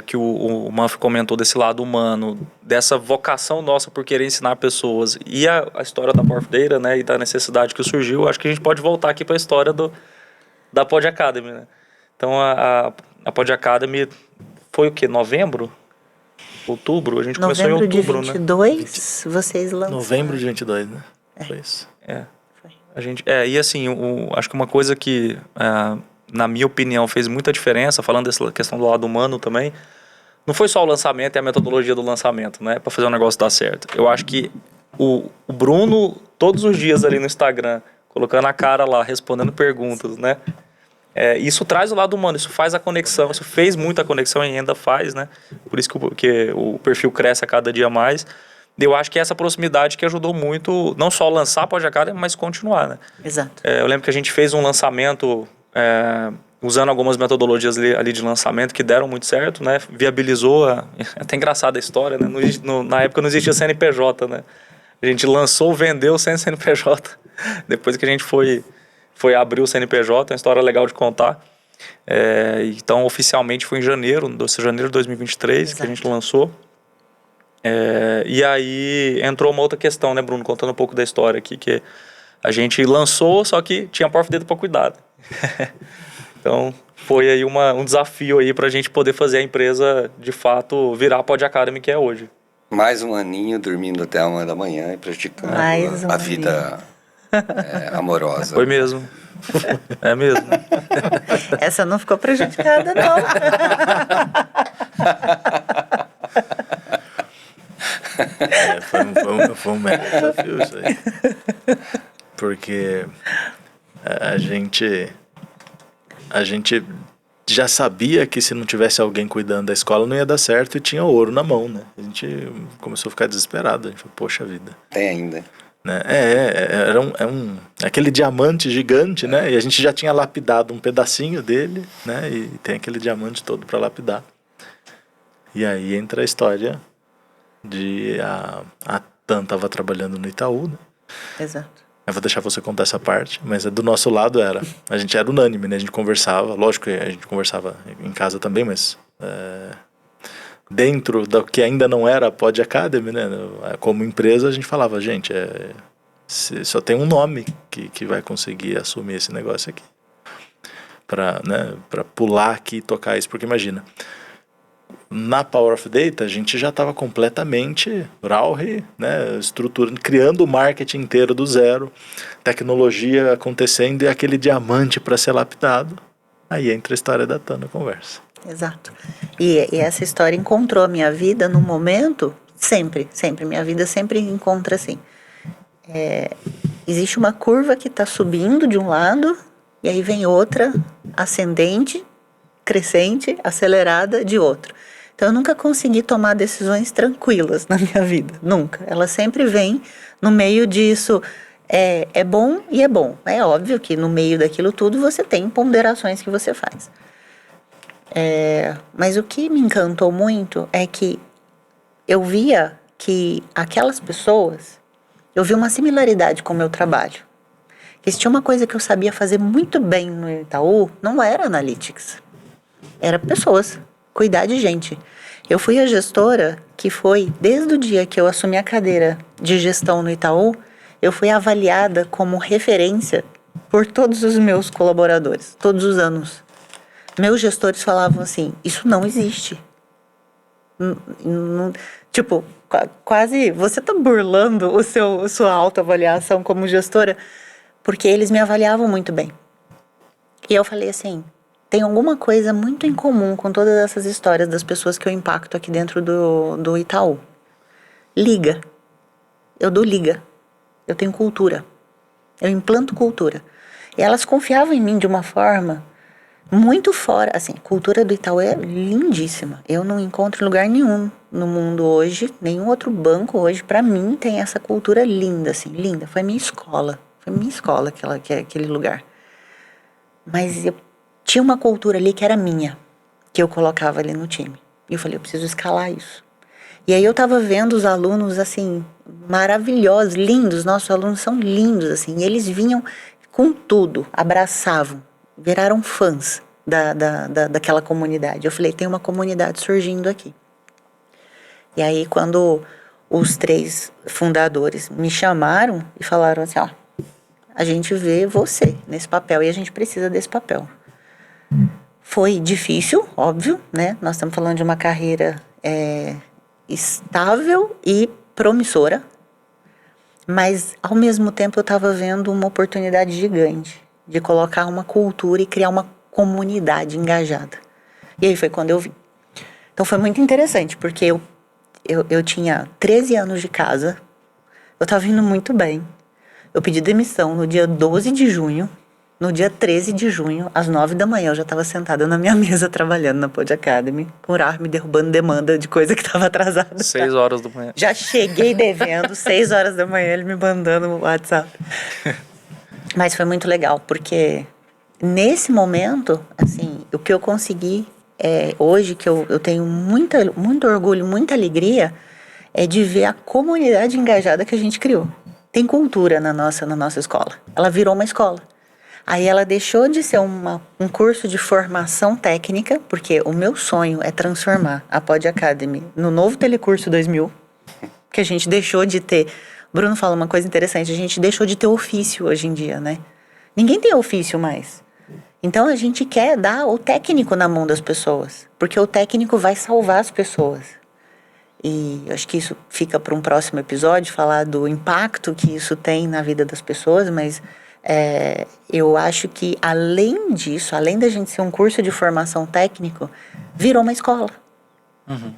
que o Manfred comentou desse lado humano, dessa vocação nossa por querer ensinar pessoas e a história da Power of Data, né? E da necessidade que surgiu, acho que a gente pode voltar aqui para a história da Pod Academy, né? Então, a Pod Academy foi o quê? Novembro? Outubro? A gente começou em Novembro de outubro, 22, vocês lançaram. Novembro de 22, né? Foi isso. né? A gente, e assim, acho que uma coisa que, na minha opinião, fez muita diferença, falando dessa questão do lado humano também, não foi só o lançamento e a metodologia do lançamento, né, para fazer o negócio dar certo. Eu acho que o Bruno, todos os dias ali no Instagram, colocando a cara lá, respondendo perguntas, né, isso traz o lado humano, isso faz a conexão, isso fez muita conexão e ainda faz, né, por isso que o perfil cresce a cada dia mais. Eu acho que é essa proximidade que ajudou muito, não só lançar a Pod Academy, mas continuar, né? Exato. Eu lembro que a gente fez um lançamento usando algumas metodologias ali de lançamento que deram muito certo, né? Viabilizou, é até engraçada a história, né? Na época não existia CNPJ, né? A gente lançou, vendeu sem CNPJ. Depois que a gente foi abrir o CNPJ, é uma história legal de contar. Então, oficialmente foi em janeiro de 2023, Exato. que a gente lançou. E aí entrou uma outra questão, né, Bruno? Contando um pouco da história aqui, que a gente lançou, só que tinha Power of Data para cuidar. Então, foi aí um desafio aí pra gente poder fazer a empresa, de fato, virar a Pod Academy que é hoje. Mais um aninho dormindo até 1 da manhã e prejudicando Mais um a vida amorosa. Foi mesmo. É mesmo. Essa não ficou prejudicada, não. Foi um mega desafio isso aí. Porque a gente já sabia que se não tivesse alguém cuidando da escola não ia dar certo e tinha ouro na mão, né? A gente começou a ficar desesperado. A gente falou, poxa vida. Tem ainda. Né? Aquele diamante gigante, né? E a gente já tinha lapidado um pedacinho dele, né? E tem aquele diamante todo para lapidar. E aí entra a história de a Tan estava trabalhando no Itaú, né? Exato. Eu vou deixar você contar essa parte, mas do nosso lado a gente era unânime, né? A gente conversava, lógico que a gente conversava em casa também, mas dentro do que ainda não era a Pod Academy, né? Como empresa a gente falava, gente, só tem um nome que vai conseguir assumir esse negócio aqui. Pra pular aqui e tocar isso, porque imagina, na Power of Data a gente já estava completamente Rauhe, né, criando o marketing inteiro do zero, tecnologia acontecendo e aquele diamante para ser lapidado. Aí entra a história da Tan na conversa. Exato. E essa história encontrou a minha vida no momento, sempre, minha vida sempre encontra assim. Existe uma curva que está subindo de um lado e aí vem outra ascendente, crescente, acelerada de outro. Então eu nunca consegui tomar decisões tranquilas na minha vida, nunca. Ela sempre vem no meio disso, é bom e é bom. É óbvio que no meio daquilo tudo você tem ponderações que você faz. Mas o que me encantou muito é que eu via que aquelas pessoas, eu vi uma similaridade com o meu trabalho. Que se tinha uma coisa que eu sabia fazer muito bem no Itaú, não era analytics. Era pessoas, cuidar de gente. Eu fui a gestora que foi, desde o dia que eu assumi a cadeira de gestão no Itaú, eu fui avaliada como referência por todos os meus colaboradores, todos os anos. Meus gestores falavam assim, isso não existe. Tipo, quase, você tá burlando sua autoavaliação como gestora, porque eles me avaliavam muito bem. E eu falei assim, tem alguma coisa muito em comum com todas essas histórias das pessoas que eu impacto aqui dentro do Itaú. Liga. Eu dou liga. Eu tenho cultura. Eu implanto cultura. E elas confiavam em mim de uma forma muito fora. Assim, a cultura do Itaú é lindíssima. Eu não encontro em lugar nenhum no mundo hoje, nenhum outro banco hoje, pra mim, tem essa cultura linda, assim, linda. Foi minha escola. Foi minha escola aquele lugar. Mas eu tinha uma cultura ali que era minha, que eu colocava ali no time. E eu falei, eu preciso escalar isso. E aí eu tava vendo os alunos, assim, maravilhosos, lindos. Nossos alunos são lindos, assim. E eles vinham com tudo, abraçavam, viraram fãs daquela comunidade. Eu falei, tem uma comunidade surgindo aqui. E aí, quando os 3 fundadores me chamaram e falaram assim, ó, a gente vê você nesse papel e a gente precisa desse papel. Foi difícil, óbvio, né? Nós estamos falando de uma carreira estável e promissora, mas ao mesmo tempo eu estava vendo uma oportunidade gigante de colocar uma cultura e criar uma comunidade engajada. E aí foi quando eu vi. Então foi muito interessante, porque eu tinha 13 anos de casa, eu estava indo muito bem. Eu pedi demissão no dia 12 de junho, no dia 13 de junho, às 9 da manhã, eu já estava sentada na minha mesa trabalhando na Pod Academy, por ar me derrubando demanda de coisa que estava atrasada. 6 horas da manhã. Já cheguei devendo, 6 horas da manhã, ele me mandando no WhatsApp. Mas foi muito legal, porque nesse momento, assim, o que eu consegui hoje, que eu tenho muito orgulho, muita alegria, é de ver a comunidade engajada que a gente criou. Tem cultura na nossa escola. Ela virou uma escola. Aí ela deixou de ser um curso de formação técnica, porque o meu sonho é transformar a Pod Academy no novo Telecurso 2000, que a gente deixou de ter. Bruno fala uma coisa interessante, a gente deixou de ter ofício hoje em dia, né? Ninguém tem ofício mais. Então a gente quer dar o técnico na mão das pessoas, porque o técnico vai salvar as pessoas. E eu acho que isso fica para um próximo episódio, falar do impacto que isso tem na vida das pessoas, mas eu acho que além disso, além da gente ser um curso de formação técnico, virou uma escola. Uhum.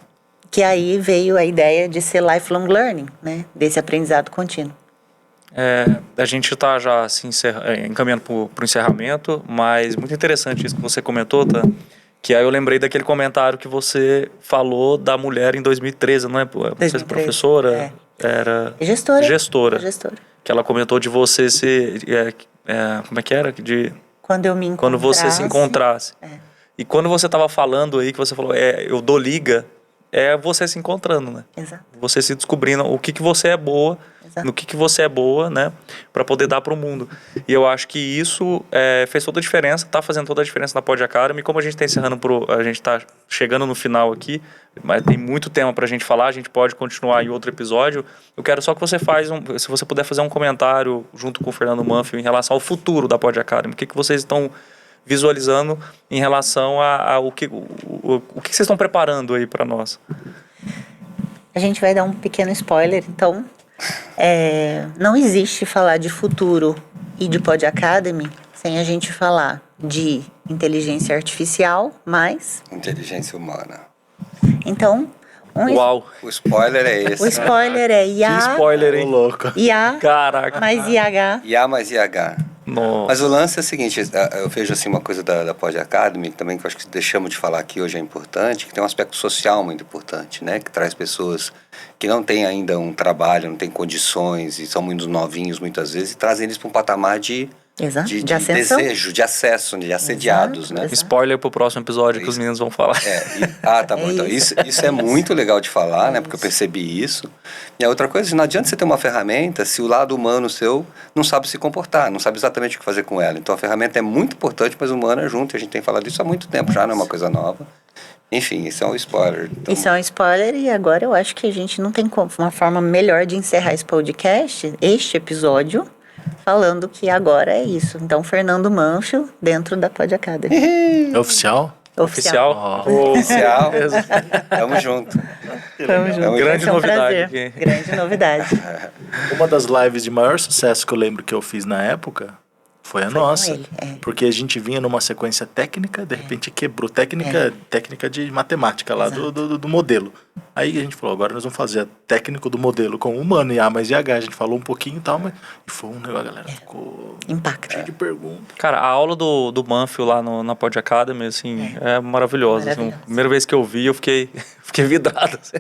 Que aí veio a ideia de ser lifelong learning, né? Desse aprendizado contínuo. A gente está já assim, encaminhando para o encerramento, mas muito interessante isso que você comentou, tá? Que aí eu lembrei daquele comentário que você falou da mulher em 2013, não é? Você é professora? Era gestora. Que ela comentou de você ser... como é que era? Quando eu me encontrasse. Quando você se encontrasse. E quando você estava falando aí, que você falou, eu dou liga, é você se encontrando, né? Exato. Você se descobrindo o que você é boa, no que você é boa, né? Para poder dar para o mundo. E eu acho que isso fez toda a diferença, tá fazendo toda a diferença na Pod Academy. Como a gente está encerrando, a gente está chegando no final aqui, mas tem muito tema para a gente falar, a gente pode continuar em outro episódio. Eu quero só que você se você puder fazer um comentário junto com o Fernando Manfio em relação ao futuro da Pod Academy. O que vocês estão visualizando em relação o que vocês estão preparando aí para nós? A gente vai dar um pequeno spoiler, então. Não existe falar de futuro e de Pod Academy sem a gente falar de inteligência artificial, mais inteligência humana. Então, Uau! O spoiler é esse. O spoiler é IA. Que spoiler, hein? Louco. IA. Caraca. Mais IH. IA mais IH. Nossa. Mas o lance é o seguinte, eu vejo assim uma coisa da Pod Academy também, que eu acho que deixamos de falar aqui hoje é importante, que tem um aspecto social muito importante, né? Que traz pessoas que não têm ainda um trabalho, não têm condições e são muito novinhos muitas vezes e trazem eles para um patamar de ascensão. Desejo, de acesso, de assediados, né? Spoiler pro próximo episódio que os meninos vão falar. Tá bom. Então, isso é muito legal de falar, né? Porque eu percebi isso. E a outra coisa, não adianta você ter uma ferramenta se o lado humano seu não sabe se comportar, não sabe exatamente o que fazer com ela. Então, a ferramenta é muito importante, mas o humano é junto. E a gente tem falado disso há muito tempo já, não é uma coisa nova. Enfim, isso é um spoiler. Então... Isso é um spoiler e agora eu acho que a gente não tem uma forma melhor de encerrar esse podcast, este episódio, falando que agora é isso. Então, Fernando Manfio dentro da Pod Academy. É oficial? Oficial. Oficial. Tamo junto. Tamo junto. Grande novidade aqui. Grande novidade. Uma das lives de maior sucesso que eu lembro que eu fiz na época Foi a Foi nossa. com ele, Porque a gente vinha numa sequência técnica, de repente quebrou técnica de matemática lá do modelo. Aí a gente falou, agora nós vamos fazer a técnico do modelo com humano e A mais IH. A gente falou um pouquinho e tal, mas e foi um negócio, a galera ficou Impacta. cheio de perguntas. Cara, a aula do Manfio lá na Pod Academy, assim, é maravilhosa. Assim, Maravilhosa. a primeira vez que eu vi, eu fiquei vidrado. Assim.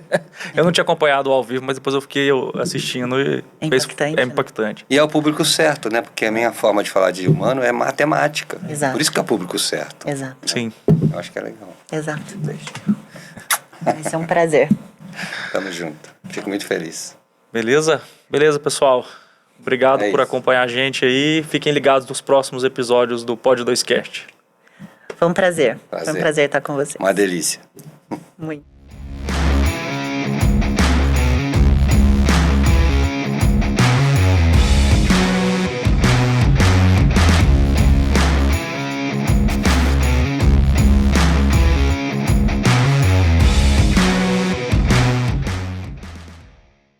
Eu não tinha acompanhado ao vivo, mas depois eu fiquei assistindo e É impactante, é né? impactante. E é o público certo, né? Porque a minha forma de falar de humano é matemática. Exato. Por isso que é o público certo. Exato, Sim. Eu acho que é legal. exato. Vai ser um prazer. Tamo junto. Fico muito feliz. Beleza? Beleza, pessoal. Obrigado É por isso. acompanhar a gente aí. Fiquem ligados nos próximos episódios do Pod 2Cast. Foi um prazer. Foi um Prazer. prazer estar com você. Uma delícia. Muito.